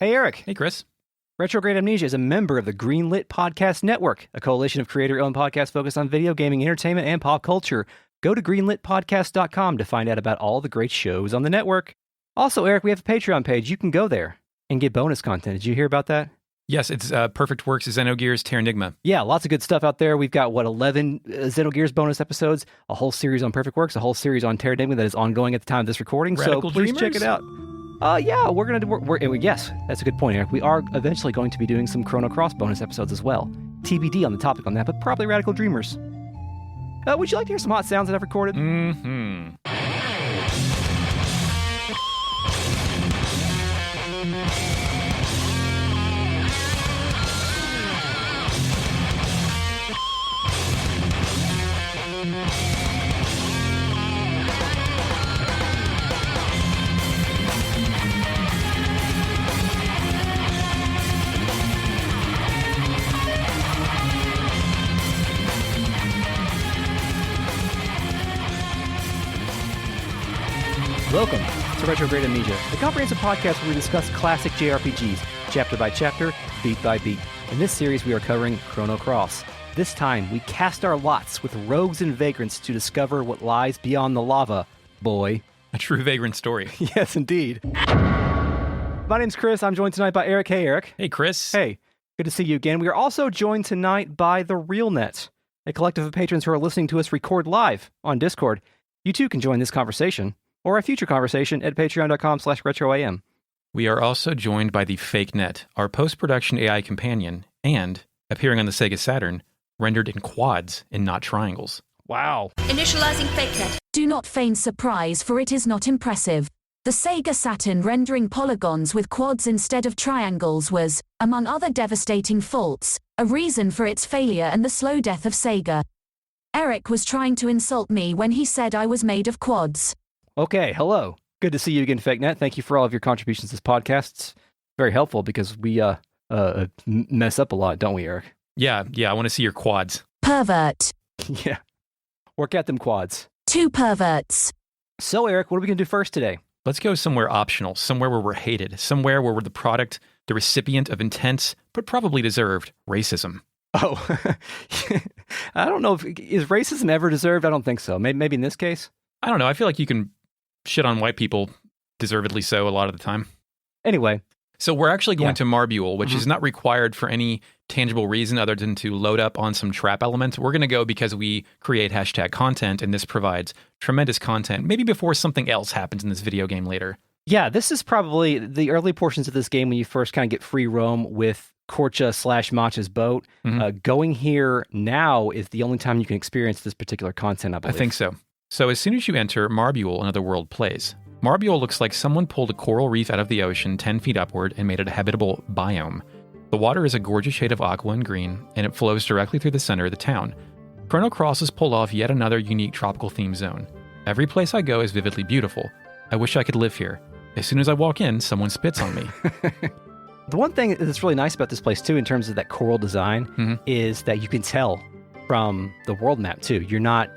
Hey, Eric. Hey, Chris. Retrograde Amnesia is a member of the Greenlit Podcast Network, a coalition of creator-owned podcasts focused on video gaming, entertainment, and pop culture. Go to greenlitpodcast.com to find out about all the great shows on the network. Also, Eric, we have a Patreon page. You can go there and get bonus content. Did you hear about that? Yes, it's Perfect Works, Xenogears, Terranigma. Yeah, lots of good stuff out there. We've got, 11 Xenogears bonus episodes, a whole series on Perfect Works, a whole series on Terranigma that is ongoing at the time of this recording. Radical so please Dreamers? check it out. Yeah, we're going to yes, that's a good point, Eric. We are eventually going to be doing some Chrono Cross bonus episodes as well. TBD on the topic on that, but probably Radical Dreamers. Would you like to hear some hot sounds that I've recorded? Mm-hmm. Welcome to Retrograde Amnesia, the comprehensive podcast where we discuss classic JRPGs, chapter by chapter, beat by beat. In this series, we are covering Chrono Cross. This time, we cast our lots with rogues and vagrants to discover what lies beyond the lava, boy. A true vagrant story. Yes, indeed. My name's Chris. I'm joined tonight by Eric. Hey, Eric. Hey, Chris. Hey, good to see you again. We are also joined tonight by the RealNet, a collective of patrons who are listening to us record live on Discord. You too can join this conversation, or a future conversation at patreon.com/retroam. We are also joined by the Fake Net, our post-production AI companion, and, appearing on the Sega Saturn, rendered in quads and not triangles. Wow. Initializing FakeNet. Do not feign surprise, for it is not impressive. The Sega Saturn rendering polygons with quads instead of triangles was, among other devastating faults, a reason for its failure and the slow death of Sega. Eric was trying to insult me when he said I was made of quads. Okay, hello. Good to see you again, FakeNet. Thank you for all of your contributions to this podcast. It's very helpful because we mess up a lot, don't we, Eric? Yeah, I want to see your quads. Pervert. Yeah. Work out them quads. Two perverts. So, Eric, what are we going to do first today? Let's go somewhere optional, somewhere where we're hated, somewhere where we're the product, the recipient of intense, but probably deserved, racism. Oh, I don't know. Is racism ever deserved? I don't think so. Maybe in this case? I don't know. I feel like you can shit on white people, deservedly so, a lot of the time. Anyway. So we're actually going to Marbuel, which is not required for any tangible reason other than to load up on some trap elements. We're going to go because we create hashtag content, and this provides tremendous content, maybe before something else happens in this video game later. Yeah, this is probably the early portions of this game when you first kind of get free roam with Korcha/Matcha's boat. Going here now is the only time you can experience this particular content, I believe. I think so. So as soon as you enter, Marbuel, another world, plays. Marbuel looks like someone pulled a coral reef out of the ocean 10 feet upward and made it a habitable biome. The water is a gorgeous shade of aqua and green, and it flows directly through the center of the town. Chrono Cross has pulled off yet another unique tropical theme zone. Every place I go is vividly beautiful. I wish I could live here. As soon as I walk in, someone spits on me. The one thing that's really nice about this place, too, in terms of that coral design, is that you can tell from the world map, too. You're not...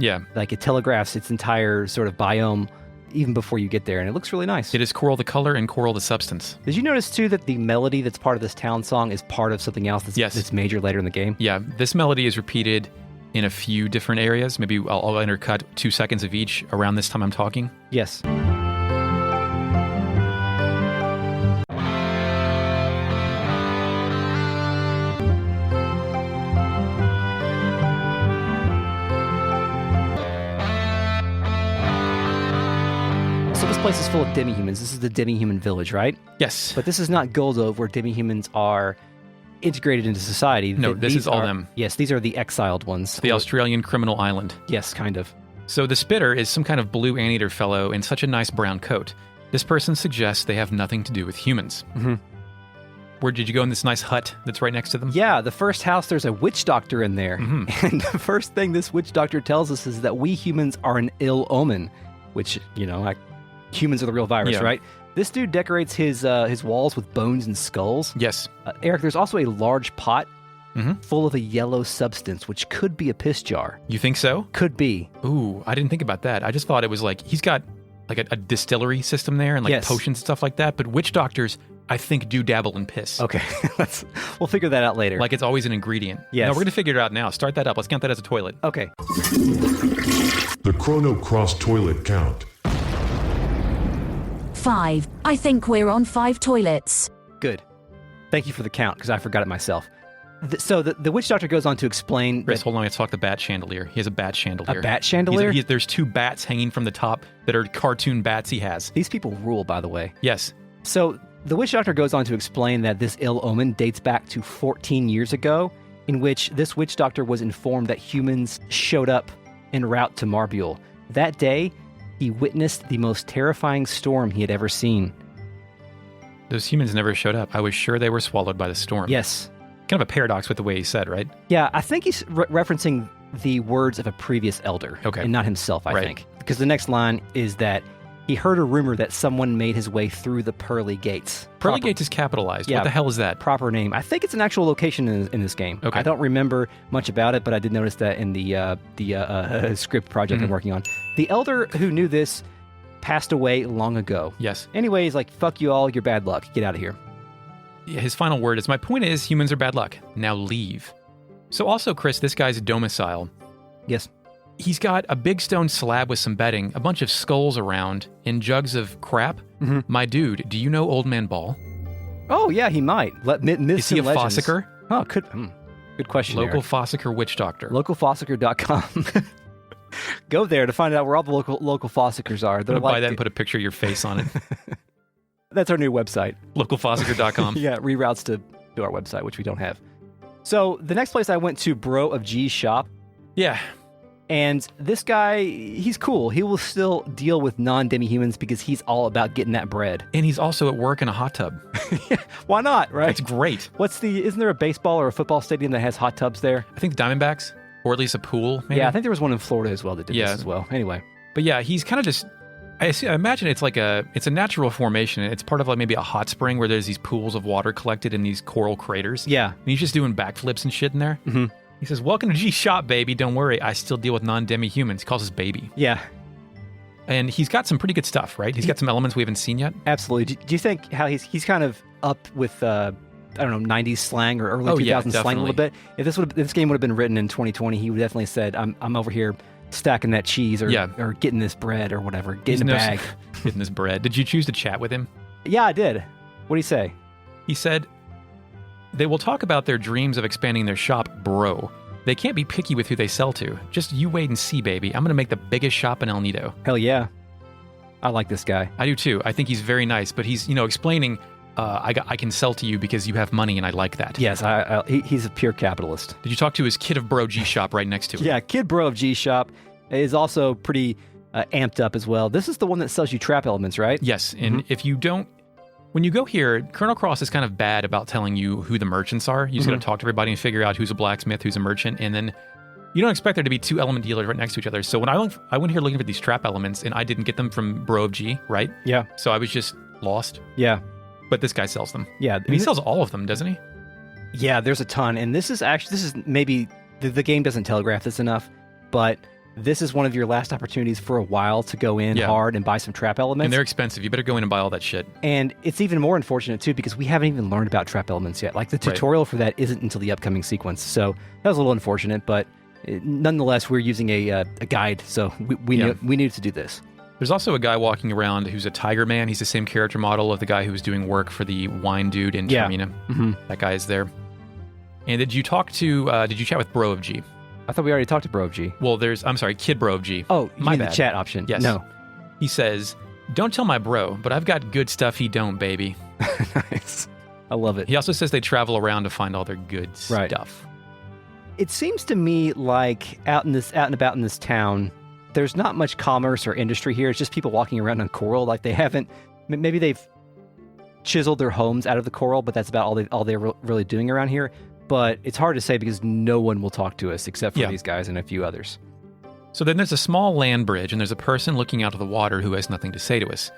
Yeah. Like, it telegraphs its entire sort of biome even before you get there, and it looks really nice. It is coral the color and coral the substance. Did you notice, too, that the melody that's part of this town song is part of something else that's major later in the game? Yeah, this melody is repeated in a few different areas. Maybe I'll intercut 2 seconds of each around this time I'm talking. Yes. This place is full of demi-humans. This is the demi-human village, right? Yes. But this is not Goldov, where demi-humans are integrated into society. No, this is all them. Yes, these are the exiled ones. The Australian criminal island. Yes, kind of. So the spitter is some kind of blue anteater fellow in such a nice brown coat. This person suggests they have nothing to do with humans. Where did you go in this nice hut that's right next to them? Yeah, the first house, there's a witch doctor in there. And the first thing this witch doctor tells us is that we humans are an ill omen, which, humans are the real virus, right? This dude decorates his walls with bones and skulls. Yes. Eric, there's also a large pot full of a yellow substance, which could be a piss jar. You think so? Could be. Ooh, I didn't think about that. I just thought it was like, he's got like a distillery system there and like potions and stuff like that, but witch doctors I think do dabble in piss. Okay, we'll figure that out later. Like it's always an ingredient. Yes. No, we're going to figure it out now. Start that up. Let's count that as a toilet. Okay. The Chrono Cross toilet count. 5. I think we're on 5 toilets. Good. Thank you for the count, because I forgot it myself. So the witch doctor goes on to explain... Chris, hold on. Let's talk the bat chandelier. He has a bat chandelier. A bat chandelier? There's 2 bats hanging from the top that are cartoon bats he has. These people rule, by the way. Yes. So the witch doctor goes on to explain that this ill omen dates back to 14 years ago, in which this witch doctor was informed that humans showed up en route to Marbuel. That day, he witnessed the most terrifying storm he had ever seen. Those humans never showed up. I was sure they were swallowed by the storm. Yes. Kind of a paradox with the way he said, right? Yeah, I think he's referencing the words of a previous elder. Okay. And not himself, I Right. think. Because the next line is that he heard a rumor that someone made his way through the pearly gates. Pearly Gates is capitalized. Yeah. What the hell is that? Proper name. I think it's an actual location in this game. Okay. I don't remember much about it, but I did notice that in the script project I'm working on. The elder who knew this passed away long ago. Yes. Anyway, he's like, fuck you all, you're bad luck. Get out of here. His final word is, my point is, humans are bad luck. Now leave. So also, Chris, this guy's domicile. Yes. He's got a big stone slab with some bedding, a bunch of skulls around, and jugs of crap. Mhm. My dude, do you know Old Man Ball? Oh, yeah, he might. Myths Is he a and legends. Fossicker? Oh, good question. Local Eric. Fossicker witch doctor. Localfossicker.com. Go there to find out where all the local Fossickers are. I'm They're going to buy like, that and put a picture of your face on it. that's our new website. Localfossicker.com. Yeah, it reroutes to our website, which we don't have. So the next place I went to, Bro of G's shop, Yeah. and this guy, he's cool. He will still deal with non-demi-humans because he's all about getting that bread. And he's also at work in a hot tub. Why not, right? That's great. Isn't there a baseball or a football stadium that has hot tubs there? I think the Diamondbacks, or at least a pool, maybe. Yeah, I think there was one in Florida as well that did Yeah. this as well. Anyway. But yeah, he's kind of just. I imagine it's a natural formation. It's part of like maybe a hot spring where there's these pools of water collected in these coral craters. Yeah. And he's just doing backflips and shit in there. Mm-hmm. He says, "Welcome to G Shop, baby. Don't worry, I still deal with non-demi-humans." He calls us baby. Yeah, And he's got some pretty good stuff, right? He's got some elements we haven't seen yet. absolutely. Do you think how he's kind of up with I don't know, 90s slang or early Oh, 2000s yeah, slang a little bit? definitely. If this game would have been written in 2020, he would definitely said, "I'm over here stacking that cheese or Yeah. or getting this bread or whatever, He's getting a no- bag." Getting this bread. Did you choose to chat with him? Yeah, I did. What did he say? He said, "They will talk about their dreams of expanding their shop, bro. They can't be picky with who they sell to. Just you wait and see, baby. I'm going to make the biggest shop in El Nido." Hell yeah, I like this guy. I do too. I think he's very nice, but he's, explaining, I can sell to you because you have money and I like that. Yes, he's a pure capitalist. Did you talk to his Kid of Bro G shop right next to it? Yeah, Kid Bro of G Shop is also pretty amped up as well. This is the one that sells you trap elements, right? Yes, and if you don't, when you go here, Chrono Cross is kind of bad about telling you who the merchants are. You just got to talk to everybody and figure out who's a blacksmith, who's a merchant, and then you don't expect there to be 2 element dealers right next to each other. So when I went here looking for these trap elements, and I didn't get them from Bro of G, right? Yeah, So I was just lost. yeah, But this guy sells them. yeah. And he sells all of them, doesn't he? Yeah, there's a ton, and this is maybe the game doesn't telegraph this enough, but this is one of your last opportunities for a while to go in Yeah. hard and buy some trap elements. And they're expensive. You better go in and buy all that shit. And it's even more unfortunate too because we haven't even learned about trap elements yet. Like the Right. tutorial for that isn't until the upcoming sequence, so that was a little unfortunate. But nonetheless, we're using a guide, so we needed to do this. There's also a guy walking around who's a tiger man. He's the same character model of the guy who was doing work for the wine dude in Yeah. Termina. Mm-hmm. That guy is there. And did you chat with Bro of G? I thought we already talked to Bro of G. Well, I'm sorry, Kid Bro of G. Oh, you My mean bad. the chat option? Yes. No. He says, "Don't tell my bro, but I've got good stuff he don't, baby." Nice. I love it. He also says they travel around to find all their good Right. stuff. It seems to me like out and about in this town, there's not much commerce or industry here. It's just people walking around on coral. Like they haven't, maybe they've chiseled their homes out of the coral, but that's about all they're really doing around here. But it's hard to say because no one will talk to us except for Yeah. these guys and a few others. So then there's a small land bridge, and there's a person looking out of the water who has nothing to say to us.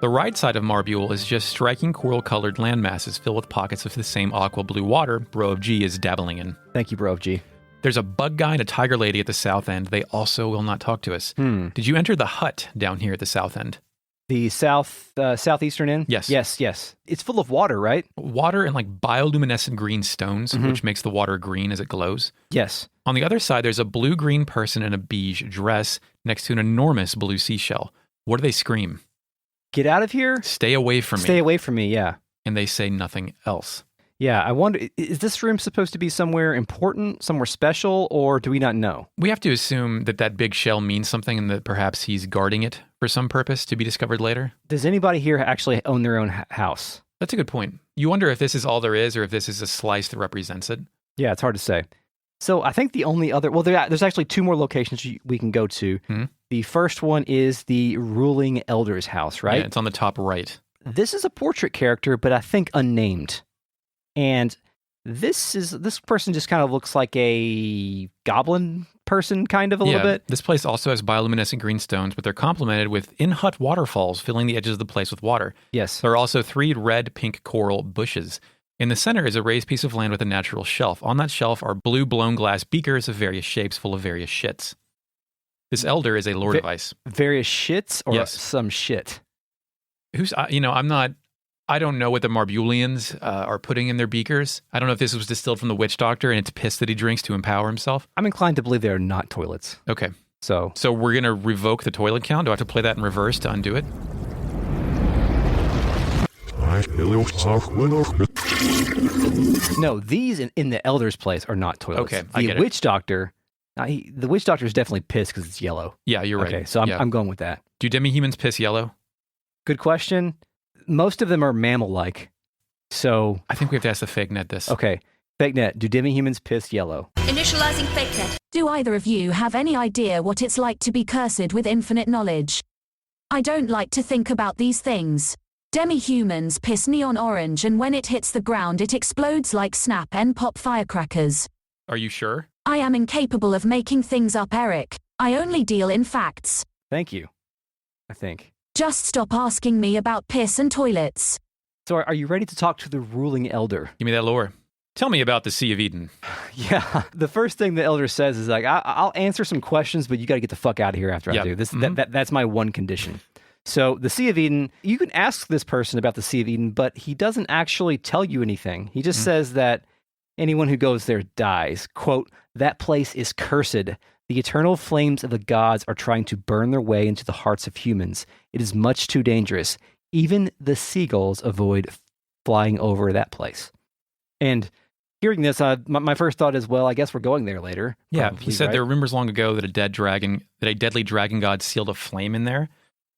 The right side of Marbuel is just striking coral-colored land masses filled with pockets of the same aqua blue water Bro of G is dabbling in. Thank you, Bro of G. There's a bug guy and a tiger lady at the south end. They also will not talk to us. Did you enter the hut down here at the south end? The southeastern end? Yes. Yes. It's full of water, right? Water and like bioluminescent green stones, which makes the water green as it glows. Yes. On the other side, there's a blue-green person in a beige dress next to an enormous blue seashell. What do they scream? Get out of here? Stay away from me. Stay away from me, yeah. And they say nothing else. Yeah, I wonder, is this room supposed to be somewhere important, somewhere special, or do we not know? We have to assume that that big shell means something and that perhaps he's guarding it for some purpose to be discovered later. Does anybody here actually own their own house? That's a good point. You wonder if this is all there is or if this is a slice that represents it. Yeah, it's hard to say. So I think the only other, well, there's actually two more locations we can go to. Mm-hmm. The first one is the ruling elder's house, right? Yeah, it's on the top right. This is a portrait character, but I think unnamed. And this person just kind of looks like a goblin person, kind of a little bit. This place also has bioluminescent green stones, but they're complemented with in-hut waterfalls filling the edges of the place with water. Yes. There are also 3 red-pink coral bushes. In the center is a raised piece of land with a natural shelf. On that shelf are blue blown glass beakers of various shapes full of various shits. This elder is a lord of ice. Various shits or Yes. some shit? I don't know what the Marbulians are putting in their beakers. I don't know if this was distilled from the witch doctor and it's piss that he drinks to empower himself. I'm inclined to believe they are not toilets. Okay. So we're going to revoke the toilet count? Do I have to play that in reverse to undo it? no, these in the elder's place are not toilets. Okay, I get it. Witch doctor, the witch doctor is definitely pissed because it's yellow. Yeah, you're right. Okay, so I'm going with that. Do demi-humans piss yellow? Good question. Most of them are mammal-like. So I think we have to ask the fake net this. okay, fake net. Do demi-humans piss yellow? Initializing fake net. Do either of you have any idea what it's like to be cursed with infinite knowledge? I don't like to think about these things. Demi-humans piss neon orange, and when it hits the ground it explodes like snap and pop firecrackers. Are you sure? I am incapable of making things up, Eric. I only deal in facts. Thank you. I think. Just stop asking me about piss and toilets. So are you ready to talk to the ruling elder? Give me that lore. Tell me about the Sea of Eden. Yeah. The first thing the elder says is like, I'll answer some questions, but you got to get the fuck out of here after I do. That's my one condition. So the Sea of Eden, you can ask this person about the Sea of Eden, but he doesn't actually tell you anything. He just says that anyone who goes there dies. Quote, that place is cursed. The eternal flames of the gods are trying to burn their way into the hearts of humans. It is much too dangerous. Even the seagulls avoid flying over that place. And hearing this, my first thought is, well, I guess we're going there later. Yeah, Probably, he said right? there were rumors long ago that a deadly dragon god sealed a flame in there.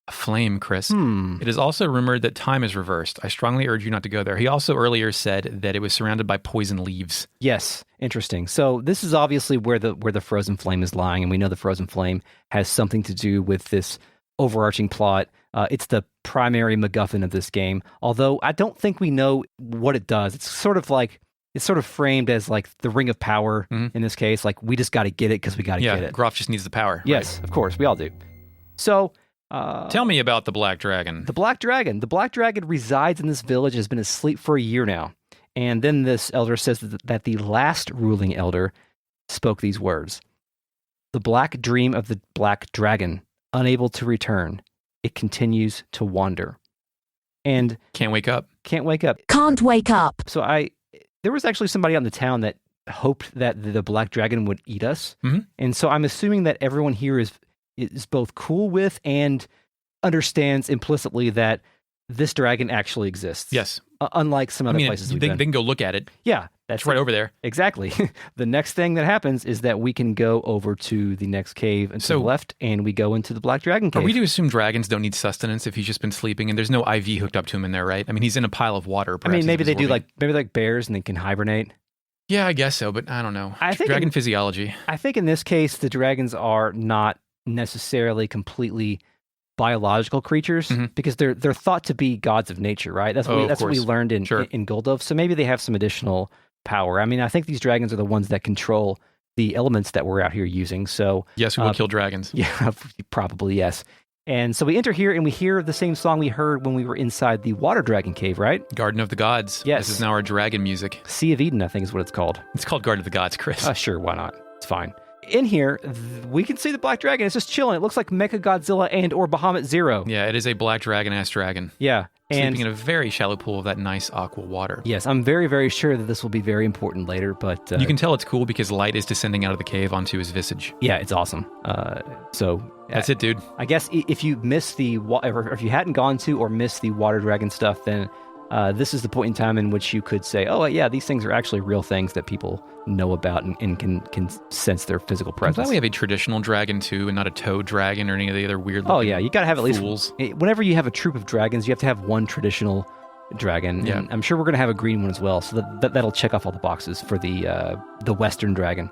A flame, Chris. It is also rumored that time is reversed. I strongly urge you not to go there. He also earlier said that it was surrounded by poison leaves. Yes, interesting. So this is obviously where the frozen flame is lying, and we know the frozen flame has something to do with this overarching plot. It's the primary MacGuffin of this game, although I don't think we know what it does. It's sort of framed as like the ring of power in this case. Like, we just got to get it because we got to get it. Groff just needs the power. Yes, right? of course, we all do. So tell me about the Black Dragon. The Black Dragon. The Black Dragon resides in this village and has been asleep for a year now. And then this elder says that the last ruling elder spoke these words. The black dream of the Black Dragon, unable to return, it continues to wander. And can't wake up. Can't wake up. Can't wake up. So there was actually somebody out in the town that hoped that the Black Dragon would eat us. And so I'm assuming that everyone here is both cool with and understands implicitly that this dragon actually exists. Yes. Unlike some other places we've been. They can go look at it. Yeah. That's right over there. Exactly. The next thing that happens is that we can go over to the next cave and to the left, and we go into the Black Dragon cave. Are we to assume dragons don't need sustenance if he's just been sleeping and there's no IV hooked up to him in there, right? I mean, he's in a pile of water. I mean, maybe they do maybe like bears and they can hibernate. Yeah, I guess so, but I don't know. I think Dragon physiology. I think in this case, the dragons are not necessarily completely biological creatures because they're thought to be gods of nature, right? That's what we learned in Goldov. So maybe they have some additional power. I mean, I think these dragons are the ones that control the elements that we're out here using. So yes, we will kill dragons. Yeah, probably yes. And so we enter here and we hear the same song we heard when we were inside the water dragon cave, right? Garden of the Gods. Yes. This is now our dragon music. Sea of Eden, I think is what it's called. It's called Garden of the Gods, Chris. Sure, why not? It's fine. in here, we can see the black dragon. It's just chilling. It looks like Mechagodzilla and or Bahamut Zero. Yeah, it is a black dragon-ass dragon. Yeah. And sleeping in a very shallow pool of that nice aqua water. yes, I'm very, very sure that this will be very important later, but... you can tell it's cool because light is descending out of the cave onto his visage. yeah, it's awesome. So... That's it, dude. I guess if you missed or if you hadn't gone to or missed the water dragon stuff, then this is the point in time in which you could say, oh, yeah, these things are actually real things that people know about and can sense their physical I'm presence. glad we have a traditional dragon, too, and not a toad dragon or any of the other weird Oh, yeah, you got to have at least... fools. Whenever you have a troop of dragons, you have to have one traditional dragon. Yeah. And I'm sure we're going to have a green one as well, so that'll check off all the boxes for the Western dragon.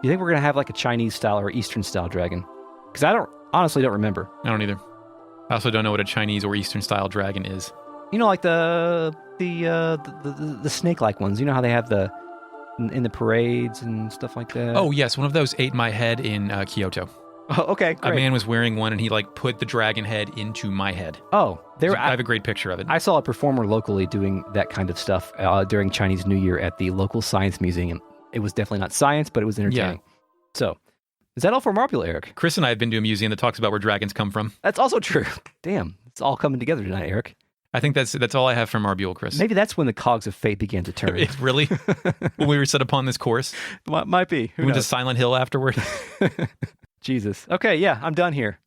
You think we're going to have like a Chinese style or Eastern style dragon? Because I honestly don't remember. I don't either. I also don't know what a Chinese or Eastern style dragon is. You know, like the snake-like ones. You know how they have in the parades and stuff like that? Oh, yes, one of those ate my head in Kyoto. Oh, okay, great. A man was wearing one, and he put the dragon head into my head. Oh, I have a great picture of it. I saw a performer locally doing that kind of stuff during Chinese New Year at the local science museum. It was definitely not science, but it was entertaining. Yeah. So, is that all for Marbuel, Eric? Chris and I have been to a museum that talks about where dragons come from. That's also true. Damn, it's all coming together tonight, Eric. I think that's all I have from Marbuel, Chris. Maybe that's when the cogs of fate began to turn. Really? When we were set upon this course? Might be. We went to Silent Hill afterward. Jesus. Okay, yeah, I'm done here.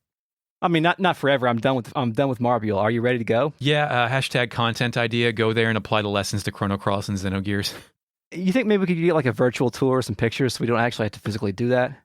I mean, not forever. I'm done with Marbuel. Are you ready to go? Yeah. Hashtag content idea. Go there and apply the lessons to Chrono Cross and Xenogears. You think maybe we could get like a virtual tour or some pictures so we don't actually have to physically do that?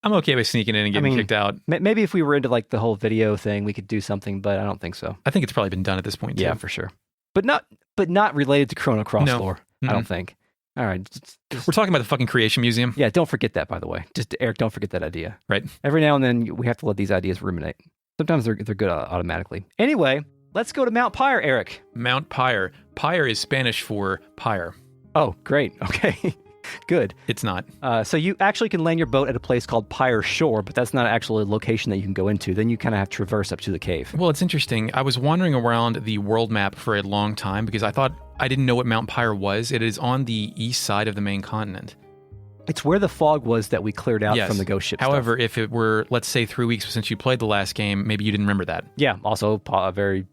I'm okay with sneaking in and getting kicked out. Maybe if we were into like the whole video thing, we could do something, but I don't think so. I think it's probably been done at this point, too. Yeah, for sure. But not related to Chrono Cross lore, I don't think. All right. We're talking about the fucking Creation Museum. Yeah, don't forget that, by the way. Just, Eric, don't forget that idea. Right. Every now and then, we have to let these ideas ruminate. Sometimes they're good automatically. Anyway, let's go to Mount Pyre, Eric. Mount Pyre. Pyre is Spanish for pyre. Oh, great. Okay. Good. It's not. So you actually can land your boat at a place called Pyre Shore, but that's not actually a location that you can go into. Then you kind of have to traverse up to the cave. Well, it's interesting. I was wandering around the world map for a long time because I didn't know what Mount Pyre was. It is on the east side of the main continent. It's where the fog was that we cleared out from the ghost ship However, stuff. if it were, let's say, 3 weeks since you played the last game, maybe you didn't remember that. Yeah, also very...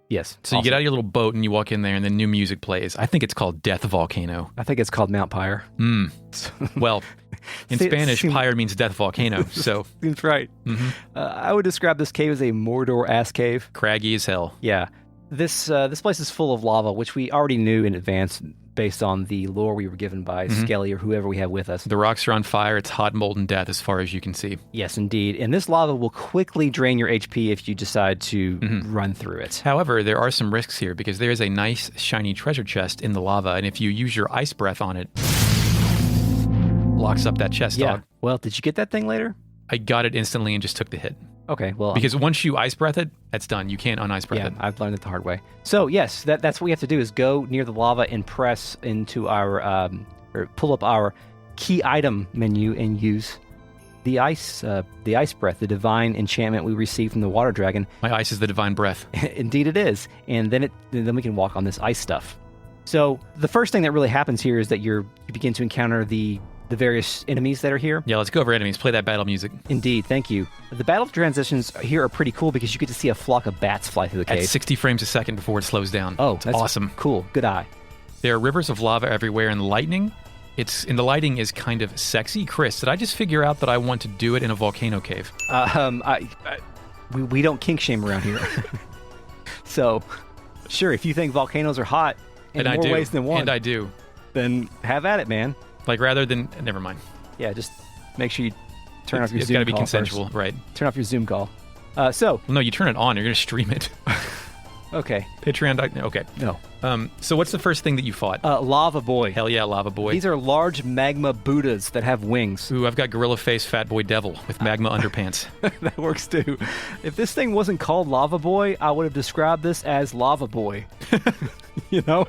Yes. So you get out of your little boat and you walk in there and then new music plays. I think it's called Death Volcano. I think it's called Mount Pyre. Well, in Spanish, Pyre means death volcano, so... Seems right. Mm-hmm. I would describe this cave as a Mordor-ass cave. Craggy as hell. Yeah. This place is full of lava, which we already knew in advance based on the lore we were given by Skelly or whoever we have with us. The rocks are on fire. It's hot, molten death as far as you can see. Yes, indeed. And this lava will quickly drain your HP if you decide to run through it. However, there are some risks here because there is a nice, shiny treasure chest in the lava, and if you use your ice breath on it, locks up that chest, dog. Well, did you get that thing later? I got it instantly and just took the hit. Okay, well... Because once you ice breath it, that's done. You can't un-ice breath it. Yeah, I've learned it the hard way. So, yes, that's what we have to do is go near the lava and press into our... or pull up our key item menu and use the ice breath, the divine enchantment we received from the water dragon. My ice is the divine breath. Indeed it is. And then we can walk on this ice stuff. So, the first thing that really happens here is that you begin to encounter the various enemies that are here. Yeah, let's go over enemies. Play that battle music. Indeed, thank you. The battle transitions here are pretty cool because you get to see a flock of bats fly through the cave. At 60 frames a second before it slows down. Oh, that's awesome. Cool. Good eye. There are rivers of lava everywhere and lightning. The lighting is kind of sexy. Chris, did I just figure out that I want to do it in a volcano cave? We don't kink shame around here. So, sure, if you think volcanoes are hot in more ways than one. And I do. Then have at it, man. Like, rather than... Never mind. Yeah, just make sure you turn off your Zoom call. It's got to be consensual, first. Right. Turn off your Zoom call. Well, no, you turn it on. You're going to stream it. Okay. Patreon. Okay. No. So what's the first thing that you fought? Lava Boy. Hell yeah, Lava Boy. These are large magma Buddhas that have wings. Ooh, I've got Gorilla Face Fat Boy Devil with magma underpants. That works too. If this thing wasn't called Lava Boy, I would have described this as Lava Boy. You know?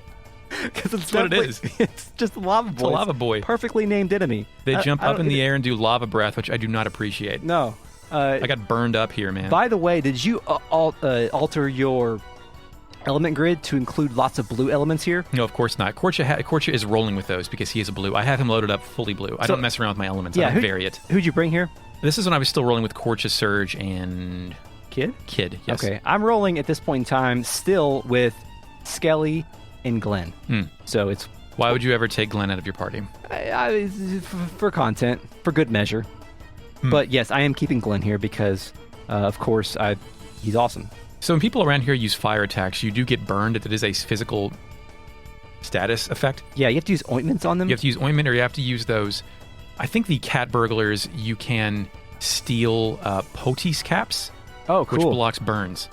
Because that's what it is. It's just a lava boy. It's a lava boy. Perfectly named enemy. They jump up in the air and do lava breath, which I do not appreciate. No. I got burned up here, man. By the way, did you alter your element grid to include lots of blue elements here? No, of course not. Korcha is rolling with those because he is a blue. I have him loaded up fully blue. I don't mess around with my elements. I don't vary it. Who'd you bring here? This is when I was still rolling with Korcha, Surge, and... Kid, yes. Okay, I'm rolling at this point in time still with Skelly and Glenn. So it's... Why would you ever take Glenn out of your party? For content, for good measure. But yes, I am keeping Glenn here because, of course, he's awesome. So when people around here use fire attacks, you do get burned. It is a physical status effect. Yeah, you have to use ointments on them. You have to use ointment, or you have to use those. I think the cat burglars, you can steal potis caps. Oh, cool. Which blocks burns.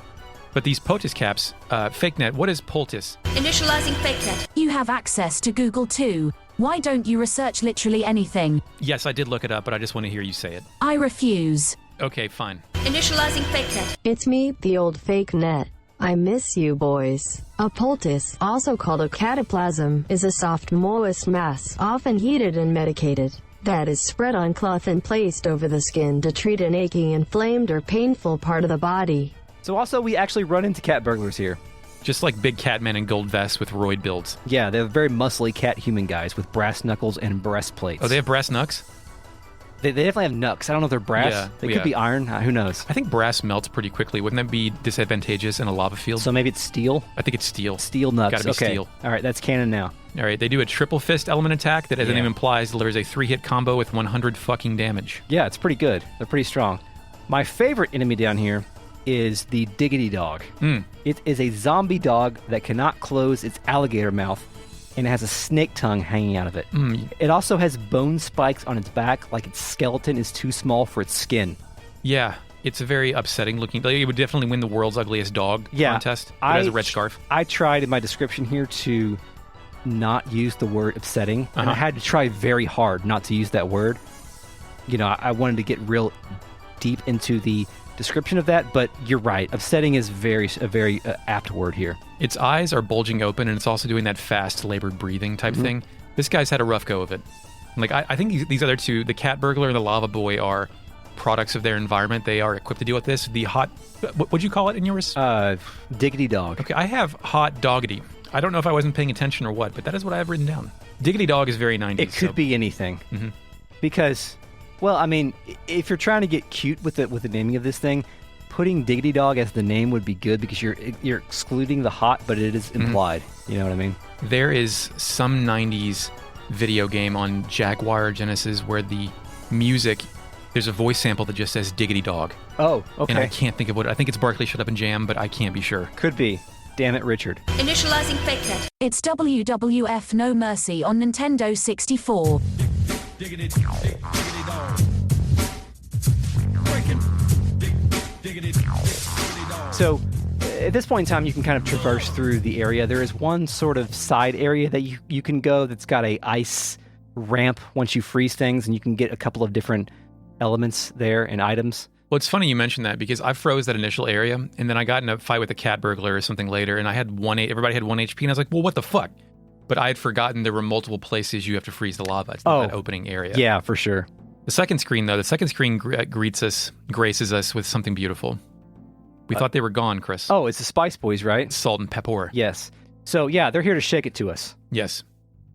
But these potis caps, fake net, what is potis? Initializing fake net. You have access to Google too. Why don't you research literally anything? Yes, I did look it up, but I just want to hear you say it. I refuse. Okay, fine. Initializing fake net. It's me, the old fake net. I miss you boys. A poultice, also called a cataplasm, is a soft moist mass, often heated and medicated, that is spread on cloth and placed over the skin to treat an aching, inflamed, or painful part of the body. So also, we actually run into cat burglars here. Just like big cat men in gold vests with roid builds. Yeah, they're very muscly cat human guys with brass knuckles and breastplates. Oh, they have brass knucks? They definitely have knucks. I don't know if they're brass. Yeah, They could be iron. Who knows? I think brass melts pretty quickly. Wouldn't that be disadvantageous in a lava field? So maybe it's steel? I think it's steel. Steel knucks. Gotta be okay. steel. All right, that's canon now. All right, they do a triple fist element attack that, as the name implies, delivers a 3-hit combo with 100 fucking damage. Yeah, it's pretty good. They're pretty strong. My favorite enemy down here is the diggity dog. It is a zombie dog that cannot close its alligator mouth, and it has a snake tongue hanging out of it. It also has bone spikes on its back, like its skeleton is too small for its skin. Yeah, it's a very upsetting looking. It would definitely win the world's ugliest dog contest. It has a red scarf. I tried in my description here to not use the word upsetting, and I had to try very hard not to use that word. You know, I wanted to get real deep into the description of that, but you're right. Upsetting is a very apt word here. Its eyes are bulging open, and it's also doing that fast, labored breathing type thing. This guy's had a rough go of it. Like, I think these other two, the cat burglar and the lava boy, are products of their environment. They are equipped to deal with this. The hot... What'd you call it in yours? Diggity dog. Okay, I have hot doggity. I don't know if I wasn't paying attention or what, but that is what I have written down. Diggity dog is very 90s. It could be anything. Because... Well, I mean, if you're trying to get cute with the naming of this thing, putting Diggity Dog as the name would be good because you're excluding the hot, but it is implied. You know what I mean? There is some 90s video game on Jaguar Genesis where the music, there's a voice sample that just says Diggity Dog. Oh, okay. And I can't think of what, I think it's Barkley Shut Up and Jam, but I can't be sure. Could be. Damn it, Richard. Initializing fake net. It's WWF No Mercy on Nintendo 64. Diggity dog. Diggity dog. So, at this point in time, you can kind of traverse through the area. There is one sort of side area that you can go that's got a ice ramp once you freeze things, and you can get a couple of different elements there and items. Well, it's funny you mentioned that because I froze that initial area, and then I got in a fight with a cat burglar or something later, and I had everybody had 1 HP, and I was like, well, what the fuck? But I had forgotten there were multiple places you have to freeze the lava. It's not that opening area. Yeah, for sure. The second screen, though, graces us with something beautiful. We thought they were gone, Chris. Oh, it's the Spice Boys, right? Solt and Peppor. Yes. So, yeah, they're here to shake it to us. Yes.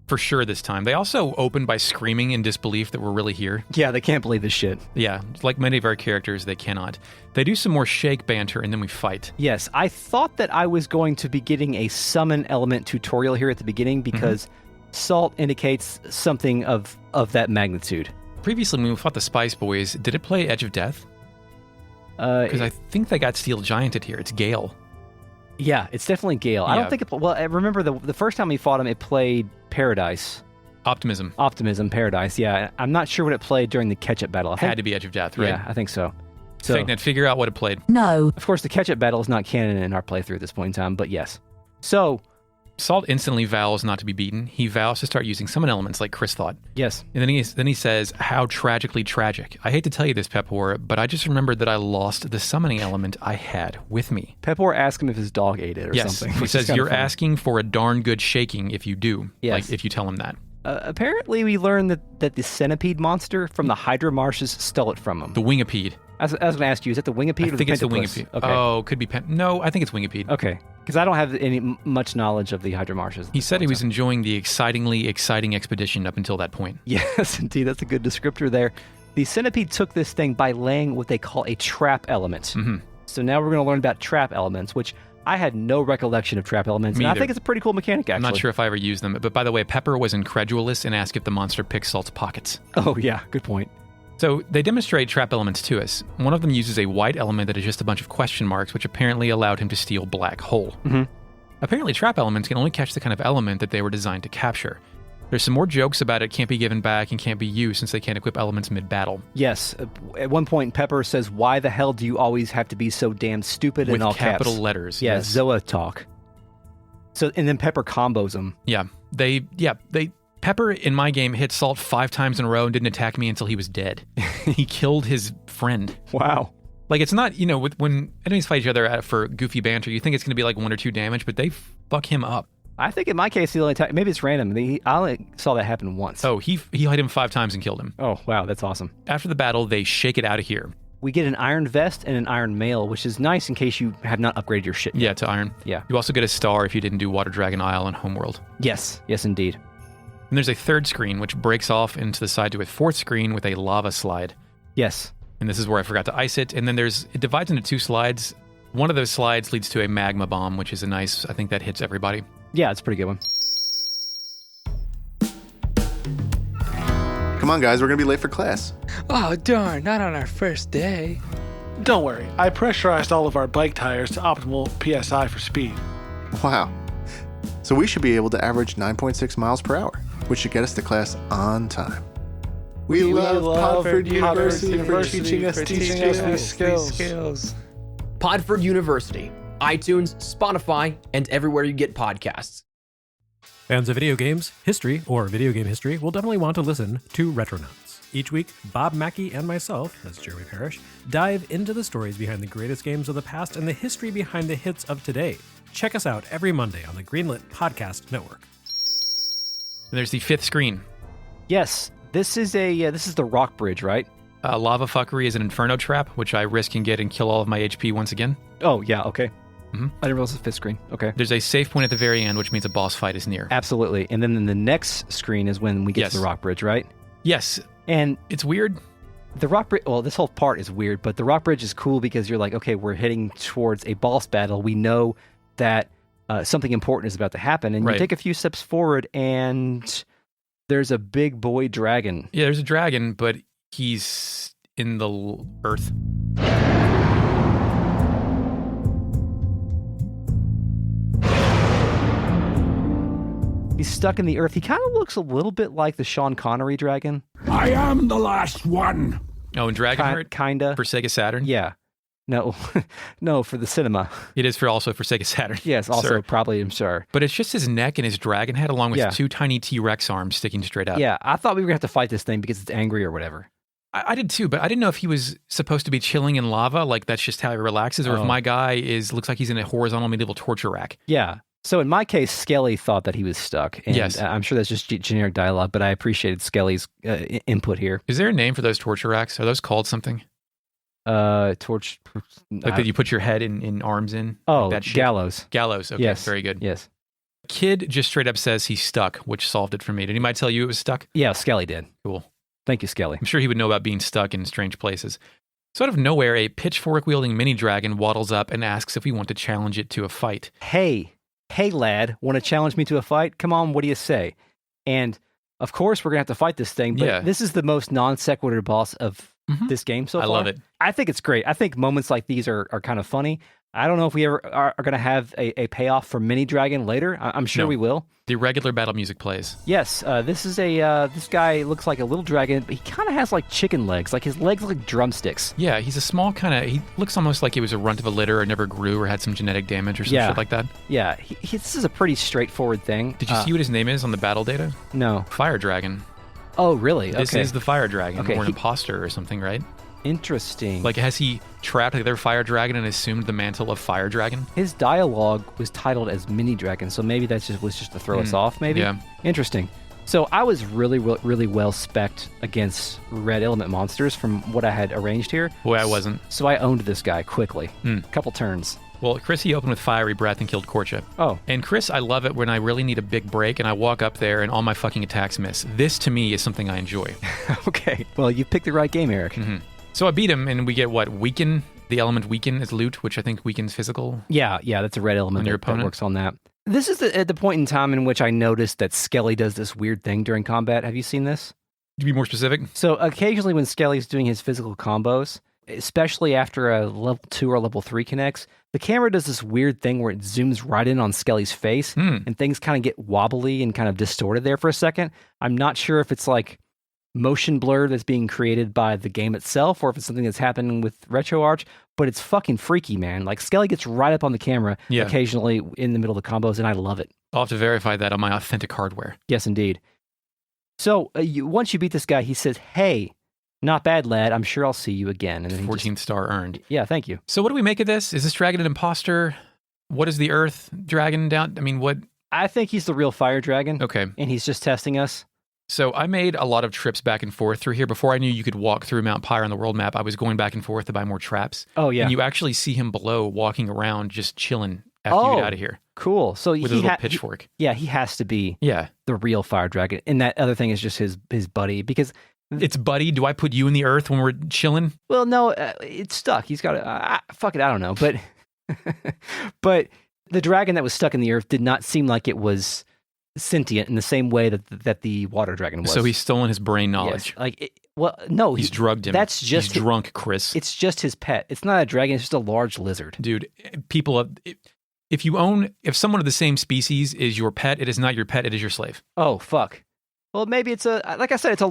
For sure this time. They also opened by screaming in disbelief that we're really here. Yeah, they can't believe this shit. Yeah, like many of our characters, they cannot. They do some more shake banter, and then we fight. Yes, I thought that I was going to be getting a summon element tutorial here at the beginning because Solt indicates something of that magnitude. Previously, when we fought the Spice Boys, did it play Edge of Death? Because I think they got Steel Gianted here. It's Gale. Yeah, it's definitely Gale. I don't think it... Well, I remember the first time we fought him, it played Paradise. Optimism, Paradise, yeah. I'm not sure what it played during the catch-up battle. I think, had to be Edge of Death, right? Yeah, I think so. FakeNet, figure out what it played. No. Of course, the catch-up battle is not canon in our playthrough at this point in time, but yes. So... Solt instantly vows not to be beaten. He vows to start using summon elements like Chris thought. Yes. And then he says, how tragically tragic. I hate to tell you this, Peppor, but I just remembered that I lost the summoning element I had with me. Peppor asked him if his dog ate it or something. He says, you're asking for a darn good shaking if you do. Yes. Like, if you tell him that. Apparently, we learned that the centipede monster from the Hydra Marshes stole it from him. The wingipede. I was going to ask you, is it the wingipede or I think it's the pentapus? wingipede. Okay. Oh, could be No, I think it's wingipede. Okay. Because I don't have much knowledge of the Hydra marshes. He said he was enjoying the excitingly exciting expedition up until that point. Yes, indeed. That's a good descriptor there. The centipede took this thing by laying what they call a trap element. Mm-hmm. So now we're going to learn about trap elements, which I had no recollection of trap elements. Me And I either. think it's a pretty cool mechanic, actually. I'm not sure if I ever used them. But by the way, Peppor was incredulous and asked if the monster picked Salt's pockets. Oh, yeah. Good point. So they demonstrate trap elements to us. One of them uses a white element that is just a bunch of question marks, which apparently allowed him to steal black hole. Mm-hmm. Apparently, trap elements can only catch the kind of element that they were designed to capture. There's some more jokes about it can't be given back and can't be used since they can't equip elements mid-battle. Yes. At one point, Peppor says, "Why the hell do you always have to be so damn stupid?" With in all capital caps. letters. Yeah, Yes. Zoa talk. So, and then Peppor combos them. Yeah. Peppor in my game hit Salt 5 times in a row and didn't attack me until he was dead. He killed his friend. Wow. Like, it's not, when enemies fight each other for goofy banter, you think it's going to be like 1 or 2 damage, but they fuck him up. I think in my case, he only maybe it's random. I only saw that happen once. Oh, he hit him 5 times and killed him. Oh, wow. That's awesome. After the battle, they shake it out of here. We get an iron vest and an iron mail, which is nice in case you have not upgraded your shit yet. Yeah, to iron. Yeah. You also get a star if you didn't do Water Dragon Isle and Homeworld. Yes. Yes, indeed. And there's a 3rd screen, which breaks off into the side to a 4th screen with a lava slide. Yes. And this is where I forgot to ice it. And then it divides into 2 slides. One of those slides leads to a magma bomb, which is I think that hits everybody. Yeah, it's a pretty good one. Come on, guys, we're gonna be late for class. Oh, darn, not on our first day. Don't worry, I pressurized all of our bike tires to optimal PSI for speed. Wow. So we should be able to average 9.6 miles per hour, which should get us to class on time. We love Podford University for teaching us these skills. Podford University, iTunes, Spotify, and everywhere you get podcasts. Fans of video games, history, or video game history will definitely want to listen to Retronauts. Each week, Bob Mackey and myself, that's Jeremy Parrish, dive into the stories behind the greatest games of the past and the history behind the hits of today. Check us out every Monday on the Greenlit Podcast Network. And there's the 5th screen. Yes. This is the rock bridge, right? Lava fuckery is an inferno trap, which I risk and get and kill all of my HP once again. Oh, yeah, okay. Mm-hmm. I didn't realize it was the 5th screen. Okay. There's a save point at the very end, which means a boss fight is near. Absolutely. And then in the next screen is when we get to the rock bridge, right? Yes. And it's weird. The rock bridge, well, this whole part is weird, but the rock bridge is cool because you're like, okay, we're heading towards a boss battle. We know that something important is about to happen. And you take a few steps forward and there's a big boy dragon. Yeah, there's a dragon, but he's in the earth. He's stuck in the earth. He kind of looks a little bit like the Sean Connery dragon. I am the last one. Oh, and Dragonheart? Kinda. For Sega Saturn? Yeah. No, no, for the cinema. It is also for Sega Saturn. Yes, also probably, I'm sure. But it's just his neck and his dragon head along with 2 tiny T-Rex arms sticking straight up. Yeah, I thought we were going to have to fight this thing because it's angry or whatever. I did too, but I didn't know if he was supposed to be chilling in lava, like that's just how he relaxes, or if my guy looks like he's in a horizontal medieval torture rack. Yeah. So in my case, Skelly thought that he was stuck. And yes. I'm sure that's just generic dialogue, but I appreciated Skelly's input here. Is there a name for those torture racks? Are those called something? Like that you put your head in arms in? Oh, like that gallows. Gallows. Okay, yes. Very good. Yes. Kid just straight up says he's stuck, which solved it for me. Did anybody tell you it was stuck? Yeah, Skelly did. Cool. Thank you, Skelly. I'm sure he would know about being stuck in strange places. So out of nowhere, a pitchfork-wielding mini-dragon waddles up and asks if we want to challenge it to a fight. Hey, lad, want to challenge me to a fight? Come on, what do you say? And, of course, we're going to have to fight this thing, but this is the most non-sequitur boss of this game so far. I love it. I think it's great. I think moments like these are kind of funny. I don't know if we ever are going to have a payoff for Mini Dragon later. I'm sure we will. The regular battle music plays. Yes, this is this guy looks like a little dragon, but he kind of has like chicken legs. Like his legs look like drumsticks. Yeah, he's a small he looks almost like he was a runt of a litter or never grew or had some genetic damage or some shit like that. Yeah, this is a pretty straightforward thing. Did you see what his name is on the battle data? No. Fire Dragon. Oh, really? This is the Fire Dragon, or an imposter or something, right? Interesting. Like, has he trapped their Fire Dragon and assumed the mantle of Fire Dragon? His dialogue was titled as Mini Dragon, so maybe that was just to throw us off, maybe? Yeah. Interesting. So I was really well spec'd against red element monsters from what I had arranged here. Boy, I wasn't. So I owned this guy quickly. Couple turns. Well, Chris, he opened with Fiery Breath and killed Korcha. Oh. And Chris, I love it when I really need a big break and I walk up there and all my fucking attacks miss. This, to me, is something I enjoy. Okay. Well, you picked the right game, Eric. Mm-hmm. So I beat him, and we get what? Weaken? The element Weaken is loot, which I think weakens physical. Yeah, that's a red element that works on that. This is at the point in time in which I noticed that Skelly does this weird thing during combat. Have you seen this? To be more specific? So occasionally when Skelly's doing his physical combos, especially after a level 2 or level 3 connects, the camera does this weird thing where it zooms right in on Skelly's face, and things kind of get wobbly and kind of distorted there for a second. I'm not sure if it's like motion blur that's being created by the game itself or if it's something that's happening with RetroArch, but it's fucking freaky, man. Like, Skelly gets right up on the camera occasionally in the middle of the combos, and I love it. I'll have to verify that on my authentic hardware. Yes, indeed. So once you beat this guy, he says, "Hey, not bad, lad. I'm sure I'll see you again." And then 14th star earned. Yeah, thank you. So what do we make of this? Is this dragon an imposter? What is the Earth dragon down? I mean, what? I think he's the real fire dragon. Okay. And he's just testing us. So I made a lot of trips back and forth through here. Before I knew you could walk through Mount Pyre on the world map, I was going back and forth to buy more traps. Oh, yeah. And you actually see him below walking around just chilling after you get out of here. Cool. So with a little pitchfork. He has to be the real fire dragon. And that other thing is just his buddy, because... It's buddy? Do I put you in the Earth when we're chilling? Well, no, it's stuck. He's got fuck it, I don't know. But, but the dragon that was stuck in the Earth did not seem like it was sentient in the same way that the water dragon was. So he's stolen his brain knowledge. Yes. No. He's drugged him. That's just... He's drunk, Chris. It's just his pet. It's not a dragon. It's just a large lizard. Dude, people... If someone of the same species is your pet, it is not your pet, it is your slave. Oh, fuck. Well, maybe it's like I said, it's a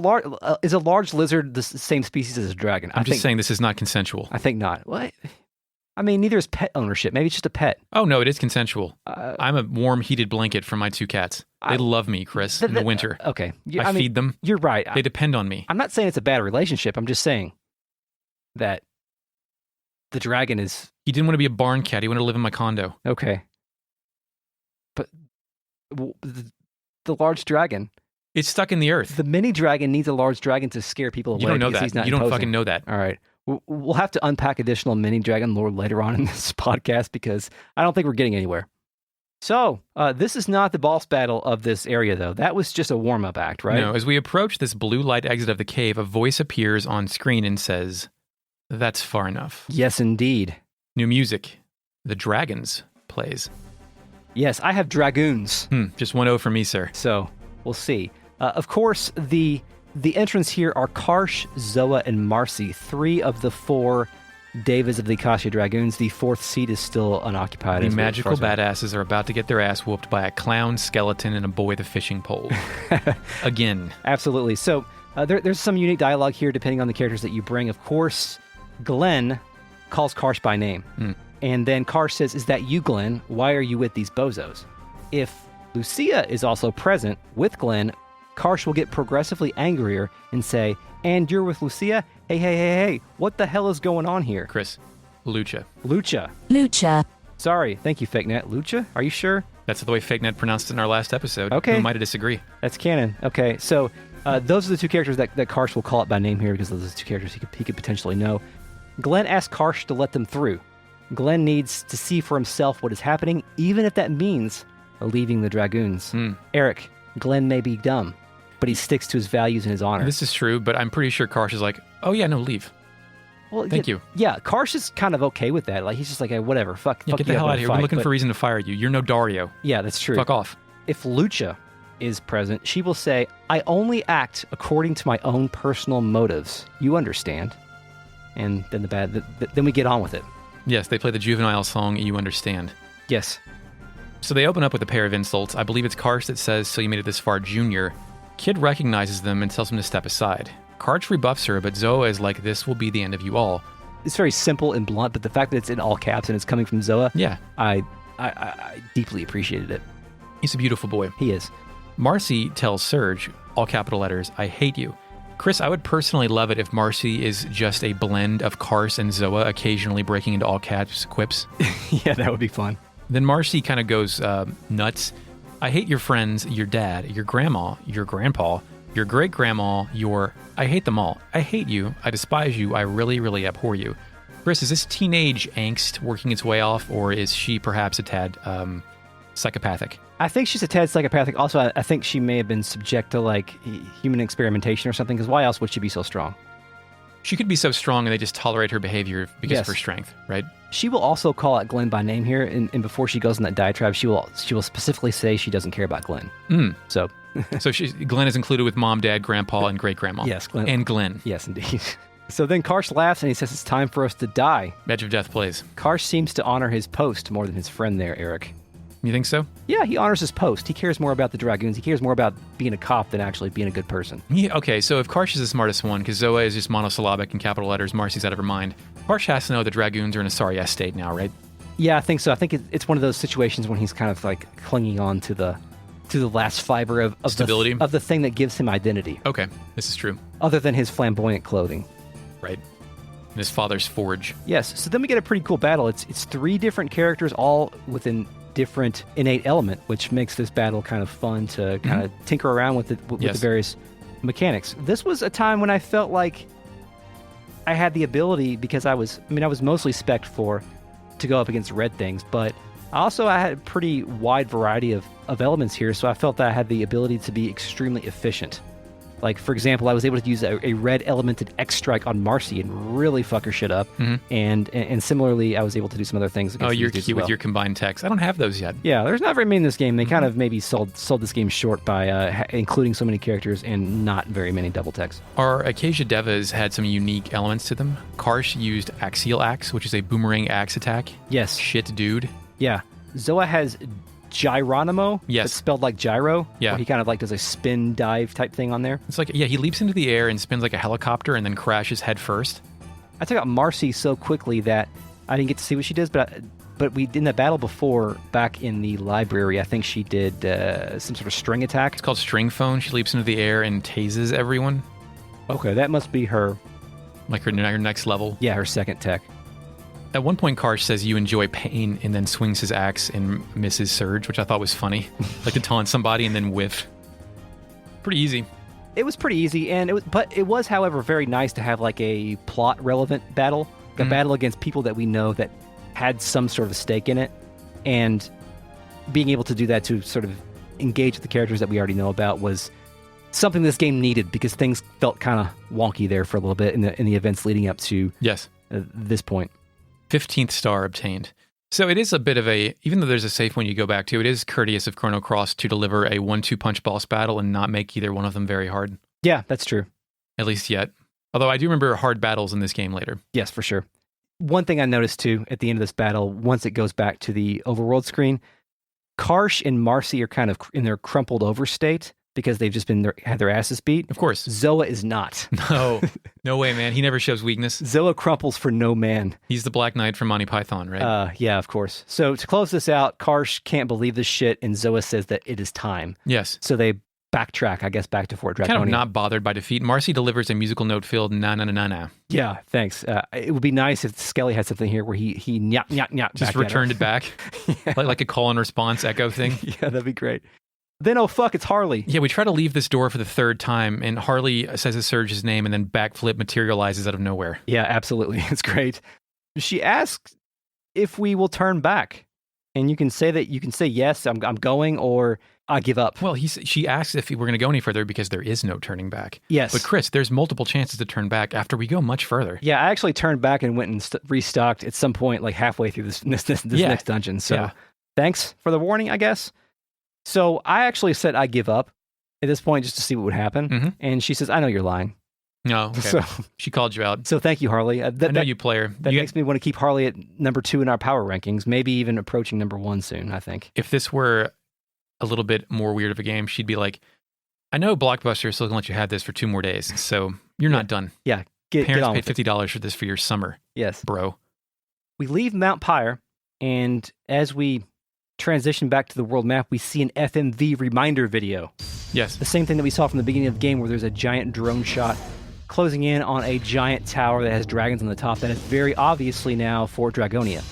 large lizard the same species as a dragon. I'm just saying this is not consensual. I think not. What? I mean, neither is pet ownership. Maybe it's just a pet. Oh, no, it is consensual. I'm a warm, heated blanket for my 2 cats. They love me, Chris, in the winter. Okay. I feed them. You're right. They depend on me. I'm not saying it's a bad relationship. I'm just saying that the dragon is... He didn't want to be a barn cat. He wanted to live in my condo. Okay. But the large dragon... It's stuck in the Earth. The mini dragon needs a large dragon to scare people away. You don't know that. He's not you don't imposing. Fucking know that. All right. We'll have to unpack additional mini dragon lore later on in this podcast because I don't think we're getting anywhere. So, this is not the boss battle of this area, though. That was just a warm-up act, right? No, as we approach this blue light exit of the cave, a voice appears on screen and says, "That's far enough." Yes, indeed. New music. The Dragons plays. Yes, I have Dragoons. Just 1-0 for me, sir. So, we'll see. Of course, the entrants here are Karsh, Zoa, and Marcy, 3 of the 4 devas of the Akasha Dragoons. The 4th seat is still unoccupied. The magical badasses are about to get their ass whooped by a clown, skeleton, and a boy with a fishing pole. Again. Absolutely. So, there's some unique dialogue here depending on the characters that you bring. Of course, Glenn calls Karsh by name. And then Karsh says, "Is that you, Glenn? Why are you with these bozos?" If Lucia is also present with Glenn, Karsh will get progressively angrier and say, "And you're with Lucia? Hey, what the hell is going on here?" Chris, Lucha. Lucha. Sorry, thank you, FakeNet. Lucha? Are you sure? That's the way FakeNet pronounced it in our last episode. Okay. Who might disagree? That's canon. Okay, so those are the 2 characters that Karsh will call it by name here because those are the 2 characters he could potentially know. Glenn asks Karsh to let them through. Glenn needs to see for himself what is happening, even if that means leaving the Dragoons. Eric, Glenn may be dumb, but he sticks to his values and his honor. This is true, but I'm pretty sure Karsh is like, "Oh yeah, no, leave." Well, Thank you. Yeah, Karsh is kind of okay with that. Like, he's just like, hey, whatever, fuck get the hell out of here. We're looking for a reason to fire you. You're no Dario. Yeah, that's true. Fuck off. If Lucha is present, she will say, "I only act according to my own personal motives. You understand?" And then then we get on with it. Yes, they play the juvenile song, "You Understand." Yes. So they open up with a pair of insults. I believe it's Karsh that says, "So you made it this far, Junior." Kid recognizes them and tells him to step aside. Karsh rebuffs her, but Zoa is like, "This will be the end of you all." It's very simple and blunt, but the fact that it's in all caps and it's coming from Zoa, yeah, I deeply appreciated it. He's a beautiful boy. He is. Marcy tells Serge, all capital letters, "I hate you." Chris, I would personally love it if Marcy is just a blend of Karsh and Zoa, occasionally breaking into all caps quips. Yeah, that would be fun. Then Marcy kind of goes nuts. I hate your friends, your dad, your grandma, your grandpa, your great-grandma, I hate them all. I hate you. I despise you. I really, really abhor you. Chris, is this teenage angst working its way off, or is she perhaps a tad psychopathic? I think she's a tad psychopathic. Also, I think she may have been subject to, like, human experimentation or something, because why else would she be so strong? She could be so strong and they just tolerate her behavior because of her strength, right? She will also call out Glenn by name here, and before she goes in that diatribe, she will specifically say she doesn't care about Glenn. So... So Glenn is included with mom, dad, grandpa, and great-grandma. Yes, Glenn. And Glenn. Yes, indeed. So then Karsh laughs and he says it's time for us to die. Edge of Death plays. Karsh seems to honor his post more than his friend there, Eric. You think so? Yeah, he honors his post. He cares more about the Dragoons. He cares more about being a cop than actually being a good person. Yeah, okay, so if Karsh is the smartest one, because Zoa is just monosyllabic in capital letters, Marcy's out of her mind, Karsh has to know the Dragoons are in a sorry-ass state now, right? Yeah, I think so. I think it's one of those situations when he's kind of like clinging on to the last fiber of stability of the thing that gives him identity. Okay, this is true. Other than his flamboyant clothing. Right. And his father's forge. Yes, so then we get a pretty cool battle. It's 3 different characters, all within different innate element, which makes this battle kind of fun to kind of tinker around with the various mechanics. This was a time when I felt like I had the ability, because I was mostly spec'd for to go up against red things, but I had a pretty wide variety of elements here, so I felt that I had the ability to be extremely efficient. Like, for example, I was able to use a red elemented X strike on Marcy and really fuck her shit up. And similarly, I was able to do some other things. You're cute with your combined techs. I don't have those yet. Yeah, there's not very many in this game. They kind of maybe sold this game short by including so many characters and not very many double techs. Our Acacia Devas had some unique elements to them. Karsh used Axial Axe, which is a boomerang axe attack. Yes. Shit, dude. Yeah. Zoa has Gyronimo. Yes. It's spelled like gyro. Yeah. Where he kind of like does a spin dive type thing on there. It's like, he leaps into the air and spins like a helicopter and then crashes head first. I took out Marcy so quickly that I didn't get to see what she does, but we in the battle before, back in the library, I think she did some sort of string attack. It's called String Phone. She leaps into the air and tases everyone. Okay, that must be her. Like her next level? Yeah, her second tech. At one point, Karsh says you enjoy pain and then swings his axe and misses Surge, which I thought was funny. Like to taunt somebody and then whiff. Pretty easy. It was pretty easy, but it was, however, very nice to have like a plot-relevant battle. A battle against people that we know that had some sort of stake in it. And being able to do that to sort of engage with the characters that we already know about was something this game needed, because things felt kind of wonky there for a little bit in the events leading up to this point. 15th star obtained. So it is a bit of even though there's a safe one you go back to, it is courteous of Chrono Cross to deliver a 1-2 punch boss battle and not make either one of them very hard. Yeah, that's true. At least yet. Although I do remember hard battles in this game later. Yes, for sure. One thing I noticed too at the end of this battle, once it goes back to the overworld screen, Karsh and Marcy are kind of in their crumpled over state because they've just had their asses beat. Of course. Zoa is not. No way, man. He never shows weakness. Zoa crumples for no man. He's the Black Knight from Monty Python, right? Yeah, of course. So to close this out, Karsh can't believe this shit, and Zoa says that it is time. Yes. So they backtrack, I guess, back to Fort Dragonia. Kind of not bothered by defeat. Marcy delivers a musical note filled na-na-na-na-na. Yeah, thanks. It would be nice if Skelly had something here where he nyap, nyap, nyap. Just returned it back. like a call and response echo thing. Yeah, that'd be great. Then, oh fuck, it's Harley. Yeah, we try to leave this door for the third time, and Harley says Surge's name, and then backflip materializes out of nowhere. Yeah, absolutely. It's great. She asks if we will turn back. And you can say yes, I'm going, or I give up. Well, she asks if we're going to go any further because there is no turning back. Yes. But Chris, there's multiple chances to turn back after we go much further. Yeah, I actually turned back and went and restocked at some point, like halfway through this next dungeon. So thanks for the warning, I guess. So I actually said I give up at this point just to see what would happen. Mm-hmm. And she says, I know you're lying. No, okay. So she called you out. So thank you, Harley. I know you, player. That makes me want to keep Harley at number 2 in our power rankings, maybe even approaching number 1 soon, I think. If this were a little bit more weird of a game, she'd be like, I know Blockbuster is still going to let you have this for 2 more days, so you're not done. Yeah, Parents paid $50 for this for your summer. Yes. Bro. We leave Mount Pyre, and as we transition back to the world map, we see an FMV reminder video. Yes. The same thing that we saw from the beginning of the game, where there's a giant drone shot closing in on a giant tower that has dragons on the top that is very obviously now Fort Dragonia.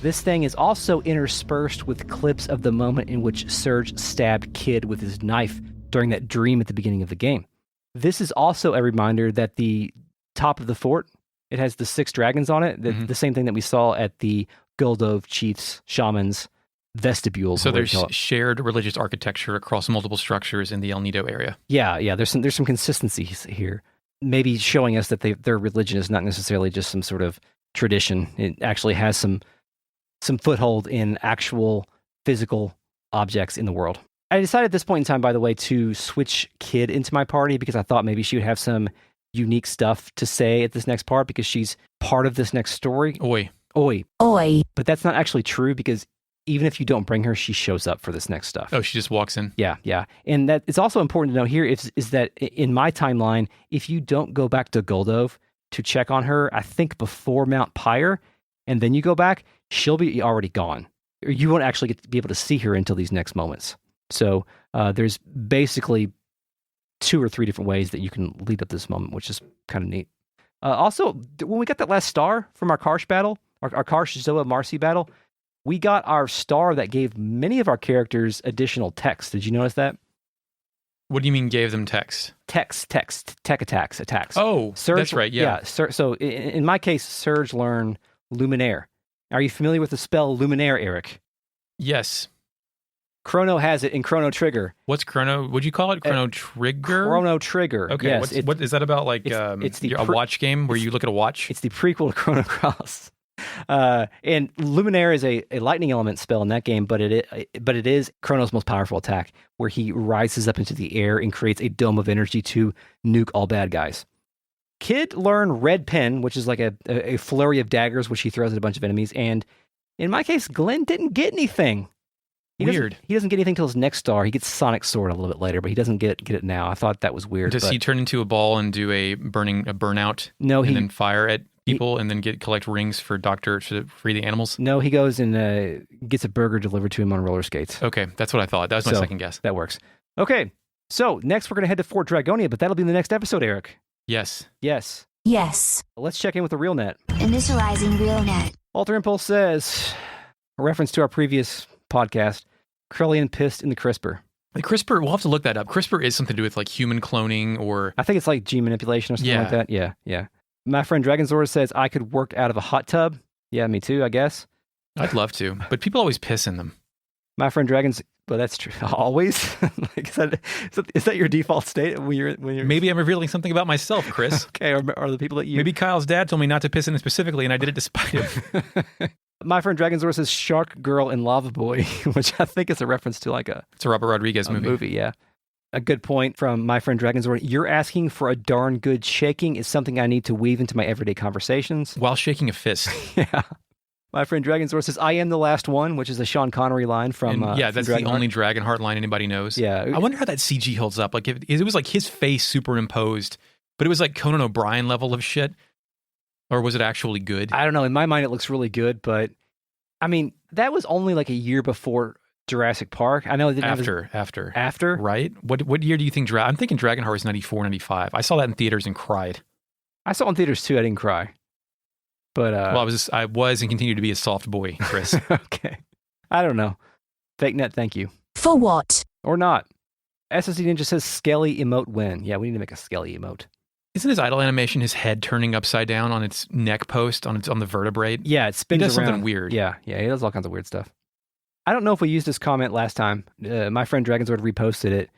This thing is also interspersed with clips of the moment in which Surge stabbed Kid with his knife during that dream at the beginning of the game. This is also a reminder that the top of the fort, it has the 6 dragons on it, the same thing that we saw at the Guldove Chiefs, Shamans, vestibule. So there's shared religious architecture across multiple structures in the El Nido area. Yeah. There's some consistencies here. Maybe showing us that their religion is not necessarily just some sort of tradition. It actually has some foothold in actual physical objects in the world. I decided at this point in time, by the way, to switch Kid into my party because I thought maybe she would have some unique stuff to say at this next part because she's part of this next story. Oi. But that's not actually true because even if you don't bring her, she shows up for this next stuff. Oh, she just walks in? Yeah. And that it's also important to know here is that in my timeline, if you don't go back to Guldove to check on her, I think before Mount Pyre, and then you go back, she'll be already gone. Or you won't actually get to be able to see her until these next moments. So there's basically 2 or 3 different ways that you can lead up this moment, which is kind of neat. Also, when we got that last star from our Karsh battle, our Karsh Zoa Marcy battle, we got our star that gave many of our characters additional text. Did you notice that? What do you mean gave them text? Text, tech attacks. Oh, Surge, that's right, yeah. So in my case, Surge learned Luminaire. Are you familiar with the spell Luminaire, Eric? Yes. Chrono has it in Chrono Trigger. What's Chrono? Would you call it Chrono Trigger? Chrono Trigger. Okay. Yes, what is that about? Like it's a watch game where you look at a watch? It's the prequel to Chrono Cross. And Luminaire is a lightning element spell in that game, but it is Chrono's most powerful attack, where he rises up into the air and creates a dome of energy to nuke all bad guys. Kid learned Red Pen, which is like a flurry of daggers, which he throws at a bunch of enemies. And in my case, Glenn didn't get anything. He doesn't get anything till his next star. He gets Sonic Sword a little bit later, but he doesn't get it now. I thought that was weird. Does he turn into a ball and do a burnout? No, and then fire at people and then collect rings for Doctor to free the animals? No, he goes and gets a burger delivered to him on roller skates. Okay, that's what I thought. That was my second guess. That works. Okay, so next we're going to head to Fort Dragonia, but that'll be in the next episode, Eric. Yes. Let's check in with the RealNet. Initializing RealNet. Alter Impulse says, a reference to our previous podcast, Krellian pissed in the CRISPR. The CRISPR, we'll have to look that up. CRISPR is something to do with like human cloning or... I think it's like gene manipulation or something like that. Yeah. My friend Dragonzord says, I could work out of a hot tub. Yeah, me too, I guess. I'd love to, but people always piss in them. My friend well, that's true. Always? Like, is that your default state when you're... Maybe I'm revealing something about myself, Chris. Okay, or the people that you... Maybe Kyle's dad told me not to piss in it specifically, and I did it despite him. My friend Dragonzord says Shark Girl and Lava Boy, which I think is a reference to It's a Robert Rodriguez movie. Yeah. A good point from my friend Dragonzord. You're asking for a darn good shaking is something I need to weave into my everyday conversations. While shaking a fist. Yeah. My friend Dragonzord says, I am the last one, which is a Sean Connery line from... that's the only Dragonheart line anybody knows. Yeah. I wonder how that CG holds up. Like, it was like his face superimposed, but it was like Conan O'Brien level of shit. Or was it actually good? I don't know. In my mind, it looks really good, but I mean, that was only like a year before Jurassic Park. I know it didn't After? Right? What year do you think... I'm thinking Dragonheart was 94, 95. I saw that in theaters and cried. I saw it in theaters too. I didn't cry. But well, I was and continue to be a soft boy, Chris. Okay. I don't know. Fake net, thank you. For what? Or not. SSD Ninja says Skelly emote win. Yeah, we need to make a Skelly emote. Isn't his idle animation his head turning upside down on its neck post on the vertebrae? Yeah, it spins around. He does something weird. Yeah, he does all kinds of weird stuff. I don't know if we used this comment last time. My friend Dragonzord reposted it.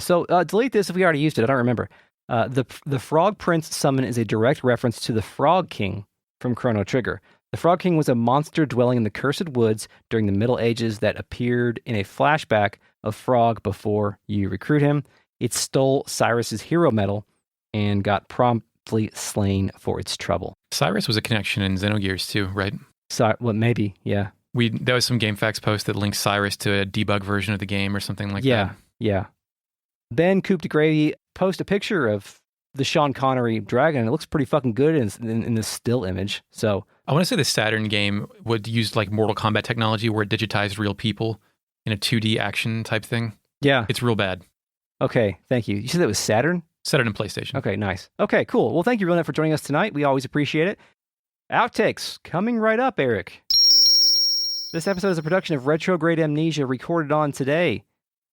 So delete this if we already used it. I don't remember. The Frog Prince summon is a direct reference to the Frog King from Chrono Trigger. The Frog King was a monster dwelling in the Cursed Woods during the Middle Ages that appeared in a flashback of Frog before you recruit him. It stole Cyrus's hero medal and got promptly slain for its trouble. Cyrus was a connection in Xenogears too, right? Well, maybe, yeah. There was some GameFAQs post that linked Cyrus to a debug version of the game or something like that. Yeah. Ben Coop DeGravy post a picture of the Sean Connery dragon. It looks pretty fucking good in this still image. So I want to say the Saturn game would use like Mortal Kombat technology where it digitized real people in a 2D action type thing. Yeah. It's real bad. Okay, thank you. You said that was Saturn? Saturn and PlayStation. Okay, nice. Okay, cool. Well, thank you, RealNet, for joining us tonight. We always appreciate it. Outtakes coming right up, Eric. This episode is a production of Retrograde Amnesia, recorded on today,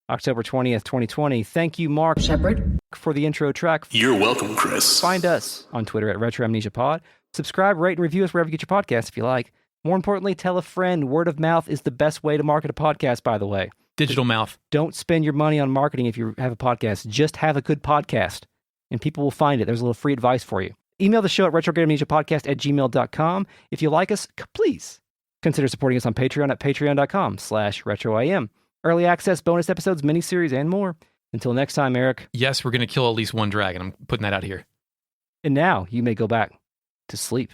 October 20th, 2020. Thank you, Mark Shepard, for the intro track. You're welcome, Chris. Find us on Twitter at RetroAmnesiaPod. Subscribe, rate, and review us wherever you get your podcasts if you like. More importantly, tell a friend. Word of mouth is the best way to market a podcast, by the way. Digital mouth. Don't spend your money on marketing if you have a podcast. Just have a good podcast, and people will find it. There's a little free advice for you. Email the show at retrogradeamnesiapodcast@gmail.com. If you like us, please consider supporting us on Patreon at patreon.com/retroim. Early access, bonus episodes, miniseries, and more. Until next time, Eric. Yes, we're going to kill at least one dragon. I'm putting that out here. And now you may go back to sleep.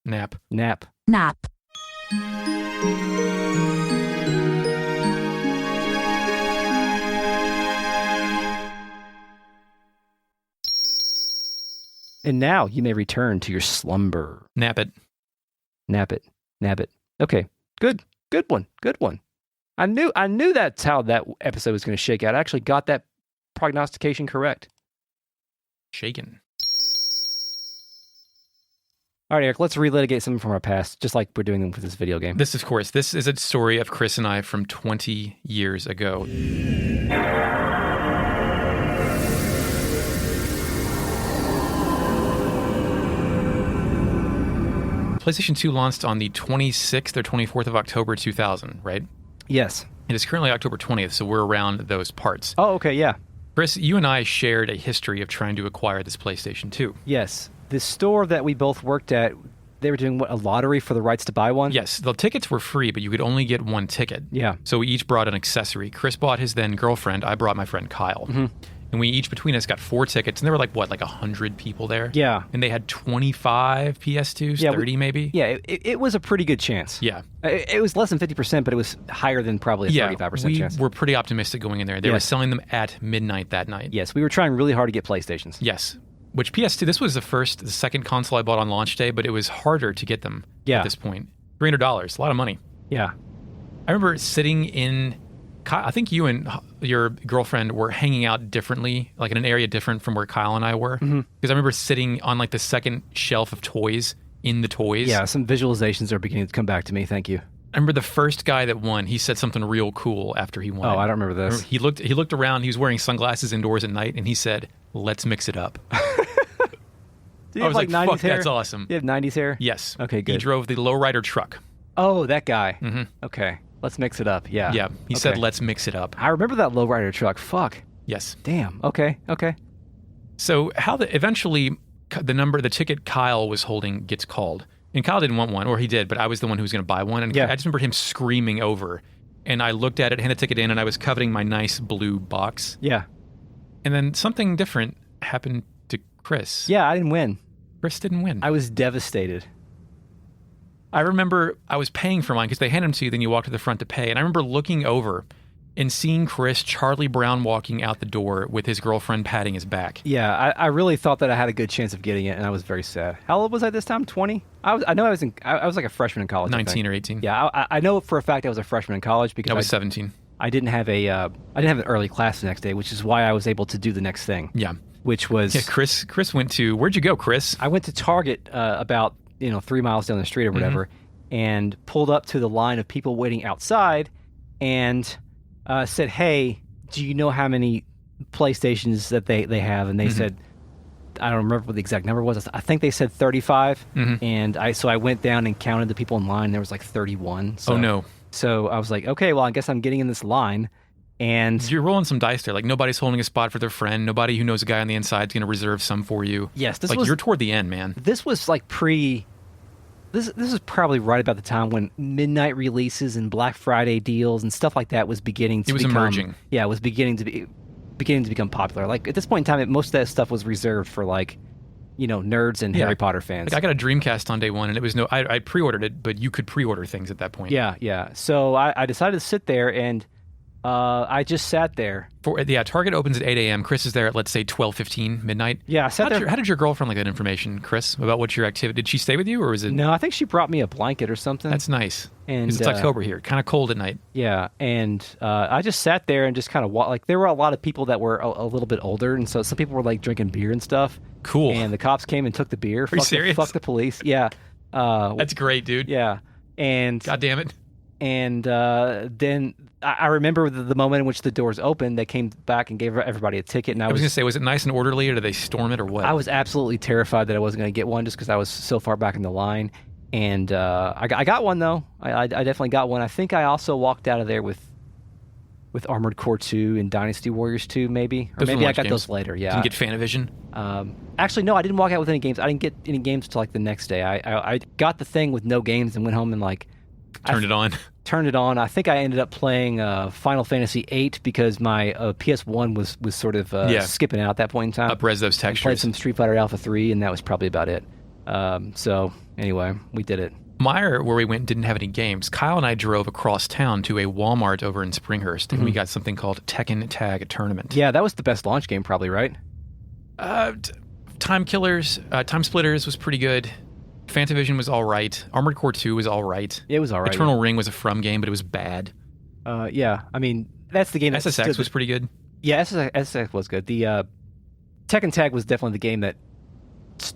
Nap. Nap. Nap. And now you may return to your slumber. Nap it. Nap it. Nap it. Okay. Good. Good one. Good one. I knew that's how that episode was going to shake out. I actually got that prognostication correct. Shaken. All right, Eric, let's relitigate something from our past, just like we're doing with this video game. This is a story of Chris and I from 20 years ago. PlayStation 2 launched on the 26th or 24th of October 2000, right? Yes. It is currently October 20th, so we're around those parts. Oh, okay, yeah. Chris, you and I shared a history of trying to acquire this PlayStation 2. Yes. The store that we both worked at, they were doing a lottery for the rights to buy one? Yes. The tickets were free, but you could only get one ticket. Yeah. So we each brought an accessory. Chris bought his then girlfriend. I brought my friend Kyle. Mm-hmm. And we each between us got 4 tickets, and there were like 100 people there? Yeah. And they had 25 PS2s, 30 maybe? Yeah, it was a pretty good chance. Yeah. It was less than 50%, but it was higher than probably a 35% chance. We were pretty optimistic going in there. They were selling them at midnight that night. Yes, we were trying really hard to get PlayStations. Yes. Which PS2, this was the second console I bought on launch day, but it was harder to get them at this point. $300, a lot of money. Yeah. I remember sitting in... I think you and your girlfriend were hanging out differently, like in an area different from where Kyle and I were. Because I remember sitting on like the second shelf of toys in the toys. Yeah, some visualizations are beginning to come back to me. Thank you. I remember the first guy that won, he said something real cool after he won. Oh, I don't remember this. He looked around, he was wearing sunglasses indoors at night, and he said, "Let's mix it up." I was like 90s fuck, hair? That's awesome. You have 90s hair? Yes. Okay, good. He drove the lowrider truck. Oh, that guy. Mm-hmm. Okay. Let's mix it up. Yeah. Yeah. He said, "Let's mix it up." I remember that lowrider truck. Fuck. Yes. Damn. Okay. So eventually the ticket Kyle was holding gets called. And Kyle didn't want one, or he did, but I was the one who was going to buy one. And I just remember him screaming over. And I looked at it, handed the ticket in, and I was coveting my nice blue box. Yeah. And then something different happened to Chris. Yeah, I didn't win. Chris didn't win. I was devastated. I remember I was paying for mine because they hand them to you, then you walk to the front to pay. And I remember looking over and seeing Chris, Charlie Brown, walking out the door with his girlfriend patting his back. Yeah, I really thought that I had a good chance of getting it, and I was very sad. How old was I this time? 20? I was like a freshman in college. 19 or 18. Yeah, I know for a fact I was a freshman in college because I was 17. I didn't have an early class the next day, which is why I was able to do the next thing. Yeah. Which was... Yeah, Chris went to... Where'd you go, Chris? I went to Target about 3 miles down the street or whatever, and pulled up to the line of people waiting outside and said, "Hey, do you know how many PlayStations that they have?" And they said, I don't remember what the exact number was. I think they said 35. And I went down and counted the people in line. There was like 31. So, oh, no. So I was like, okay, well, I guess I'm getting in this line. And you're rolling some dice there. Like, nobody's holding a spot for their friend. Nobody who knows a guy on the inside is going to reserve some for you. Yes. You're toward the end, man. This was like This is probably right about the time when midnight releases and Black Friday deals and stuff like that was beginning to become... It was emerging. Yeah, it was beginning to become popular. Like, at this point in time, most of that stuff was reserved for, like, nerds and Harry Potter fans. Like, I got a Dreamcast on day one, and it was I pre-ordered it, but you could pre-order things at that point. Yeah. So I decided to sit there, and I just sat there. Target opens at 8 a.m. Chris is there at, let's say, 12:15, midnight. Yeah, I sat there. How did your girlfriend like that information, Chris, about what your activity... Did she stay with you, or was it... No, I think she brought me a blanket or something. That's nice. And it's October here. Kind of cold at night. Yeah, and I just sat there and just kind of... Like, there were a lot of people that were a little bit older, and so some people were, like, drinking beer and stuff. Cool. And the cops came and took the beer. Are you serious? Fuck the police. Yeah. That's great, dude. Yeah. And... God damn it. and then I remember the moment in which the doors opened. They came back and gave everybody a ticket, and I was going to say, was it nice and orderly, or did they storm it, or what? I was absolutely terrified that I wasn't going to get one just because I was so far back in the line. And I got one, though. I definitely got one. I think I also walked out of there with Armored Core 2 and Dynasty Warriors 2, maybe. Or maybe I got those later, yeah. Didn't get Fanavision? Actually, no, I didn't walk out with any games. I didn't get any games until like the next day. I got the thing with no games and went home and like... Turned it on. Turned it on. I think I ended up playing Final Fantasy VIII because my PS1 was sort of skipping out at that point in time. Up-res those textures. I played some Street Fighter Alpha 3, and that was probably about it. So, anyway, we did it. Meyer, where we went, didn't have any games. Kyle and I drove across town to a Walmart over in Springhurst, and we got something called Tekken Tag Tournament. Yeah, that was the best launch game probably, right? Time Killers, Time Splitters was pretty good. Fantavision was all right. Armored Core 2 was all right. It was all right. Eternal Ring was a From game, but it was bad. Yeah, I mean, that's the game that... SSX was pretty good. Yeah, SSX was good. The Tekken Tag was definitely the game that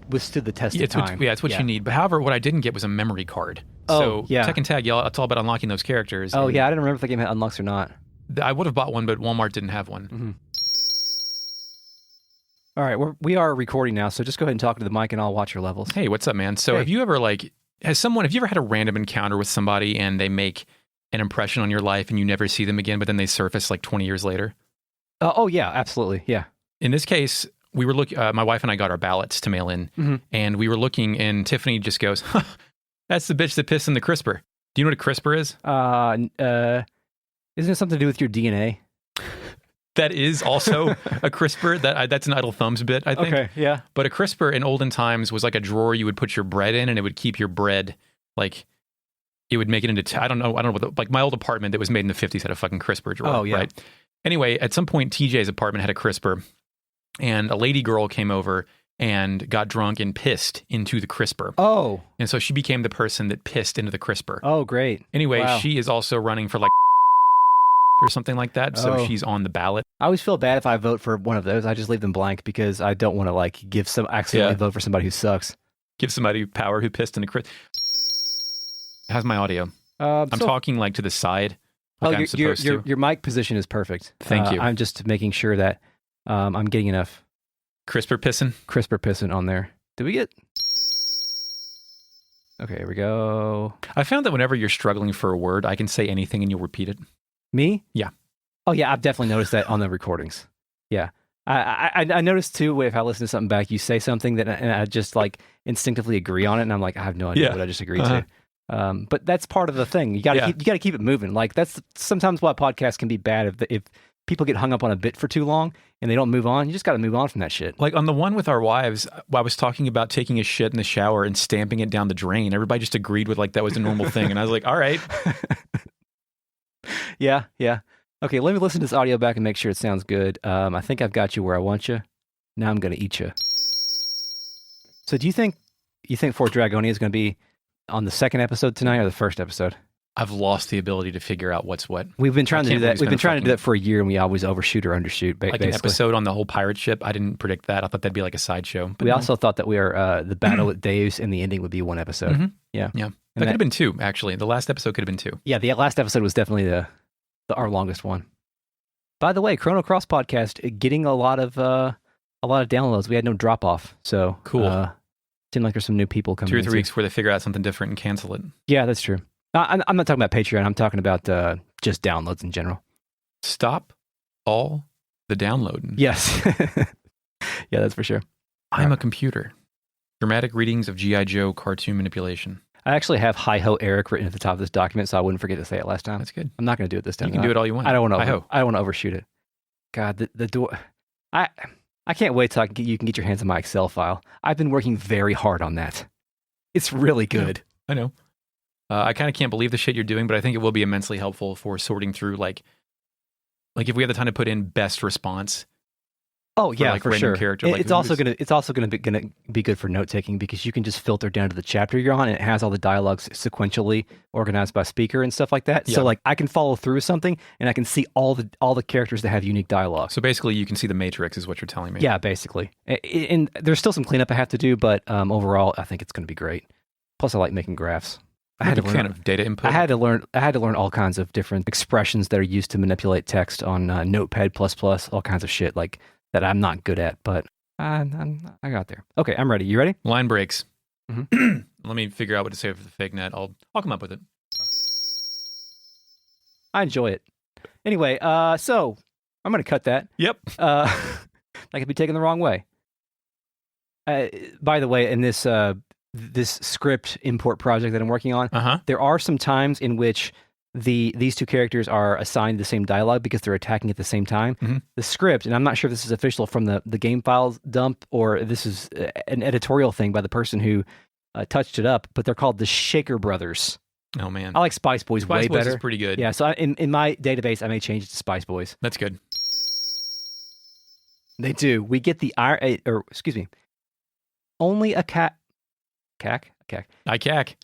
withstood the test of time. It's what you need. But however, what I didn't get was a memory card. Tekken Tag, it's all about unlocking those characters. Oh, yeah, I didn't remember if the game had unlocks or not. I would have bought one, but Walmart didn't have one. Mm-hmm. All right, we are recording now, so just go ahead and talk to the mic and I'll watch your levels. Hey, what's up, man? So have you ever, have you ever had a random encounter with somebody and they make an impression on your life and you never see them again, but then they surface like 20 years later? Oh, yeah, absolutely, yeah. In this case, we were looking, my wife and I got our ballots to mail in, and we were looking, and Tiffany just goes, that's the bitch that pissed in the crisper. Do you know what a crisper is? Isn't it something to do with your DNA? That is also a crisper. That's an Idle Thumbs bit, I think. Okay, yeah. But a crisper in olden times was like a drawer you would put your bread in, and it would keep your bread, like, it would make it into, I don't know like my old apartment that was made in the 50s had a fucking crisper drawer, right? Anyway, at some point, TJ's apartment had a crisper, and a lady girl came over and got drunk and pissed into the crisper. Oh. And so she became the person that pissed into the crisper. Oh, great. Anyway, she is also running for like or something like that, so she's on the ballot. I always feel bad if I vote for one of those. I just leave them blank because I don't want to accidentally vote for somebody who sucks. Give somebody power who pissed in a crisper. How's my audio? I'm talking like to the side. Like I'm supposed to. Your mic position is perfect. Thank you. I'm just making sure that I'm getting enough crisper pissing on there. Did we get... Okay, here we go. I found that whenever you're struggling for a word, I can say anything and you'll repeat it. Me? Yeah. Oh, yeah, I've definitely noticed that on the recordings. Yeah. I noticed, too, if I listen to something back, you say something that and I just, like, instinctively agree on it, and I'm like, I have no idea what I just agreed to. But that's part of the thing. You got to keep it moving. Like, that's sometimes why podcasts can be bad if people get hung up on a bit for too long and they don't move on. You just got to move on from that shit. Like on the one with our wives, I was talking about taking a shit in the shower and stamping it down the drain. Everybody just agreed with like that was a normal thing. And I was like, all right. Yeah. Okay, let me listen to this audio back and make sure it sounds good. I think I've got you where I want you. Now I'm going to eat you. So do you think Fort Dragonia is going to be on the second episode tonight or the first episode? I've lost the ability to figure out what's what. We've been trying to do that. We've been trying to do that for a year, and we always overshoot or undershoot. Like an episode on the whole pirate ship. I didn't predict that. I thought that'd be like a sideshow. We also thought that we were the battle with Deus and the ending would be one episode. Mm-hmm. Yeah. That could have been two, actually. The last episode could have been two. Yeah, the last episode was definitely our longest one. By the way, Chrono Cross podcast getting a lot of downloads. We had no drop off, so cool. Seemed like there's some new people coming. 2 or 3 weeks before they figure out something different and cancel it. Yeah, that's true. I'm not talking about Patreon. I'm talking about just downloads in general. Stop all the downloading. Yes. Yeah, that's for sure. I'm a computer. Dramatic readings of G.I. Joe cartoon manipulation. I actually have Hi-Ho Eric written at the top of this document, so I wouldn't forget to say it last time. That's good. I'm not going to do it this time. You can do it all you want. I don't want to overshoot it. God, the door... I can't wait till you can get your hands on my Excel file. I've been working very hard on that. It's really good. I know. I kind of can't believe the shit you're doing, but I think it will be immensely helpful for sorting through, like if we have the time to put in best response. Oh yeah, for sure. Character, it's also gonna be good for note taking because you can just filter down to the chapter you're on, and it has all the dialogues sequentially organized by speaker and stuff like that. Yeah. So like I can follow through something, and I can see all the characters that have unique dialogue. So basically, you can see the matrix, is what you're telling me. Yeah, basically. And there's still some cleanup I have to do, but overall, I think it's going to be great. Plus, I like making graphs. I had to learn kind of data input. I had to learn all kinds of different expressions that are used to manipulate text on Notepad++, all kinds of shit like that I'm not good at, but I got there. Okay, I'm ready. You ready? Line breaks. Mm-hmm. Let me figure out what to say for the fake net. I'll come up with it. I enjoy it. Anyway, so I'm going to cut that. Yep. That could be taken the wrong way. By the way, in this script import project that I'm working on, there are some times in which these two characters are assigned the same dialogue because they're attacking at the same time. Mm-hmm. The script, and I'm not sure if this is official from the game files dump or this is an editorial thing by the person who touched it up, but they're called the Shaker Brothers. Oh, man. I like Spice Boys way better. Spice Boys is pretty good. Yeah, so in my database, I may change it to Spice Boys. That's good. They do. We get the only a cat. Cack? I cack.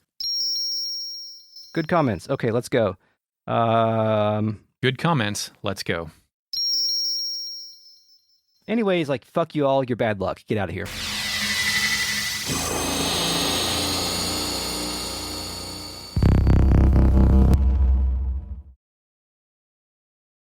Good comments. Okay, let's go. Good comments. Let's go. Anyways, fuck you all. You're bad luck. Get out of here.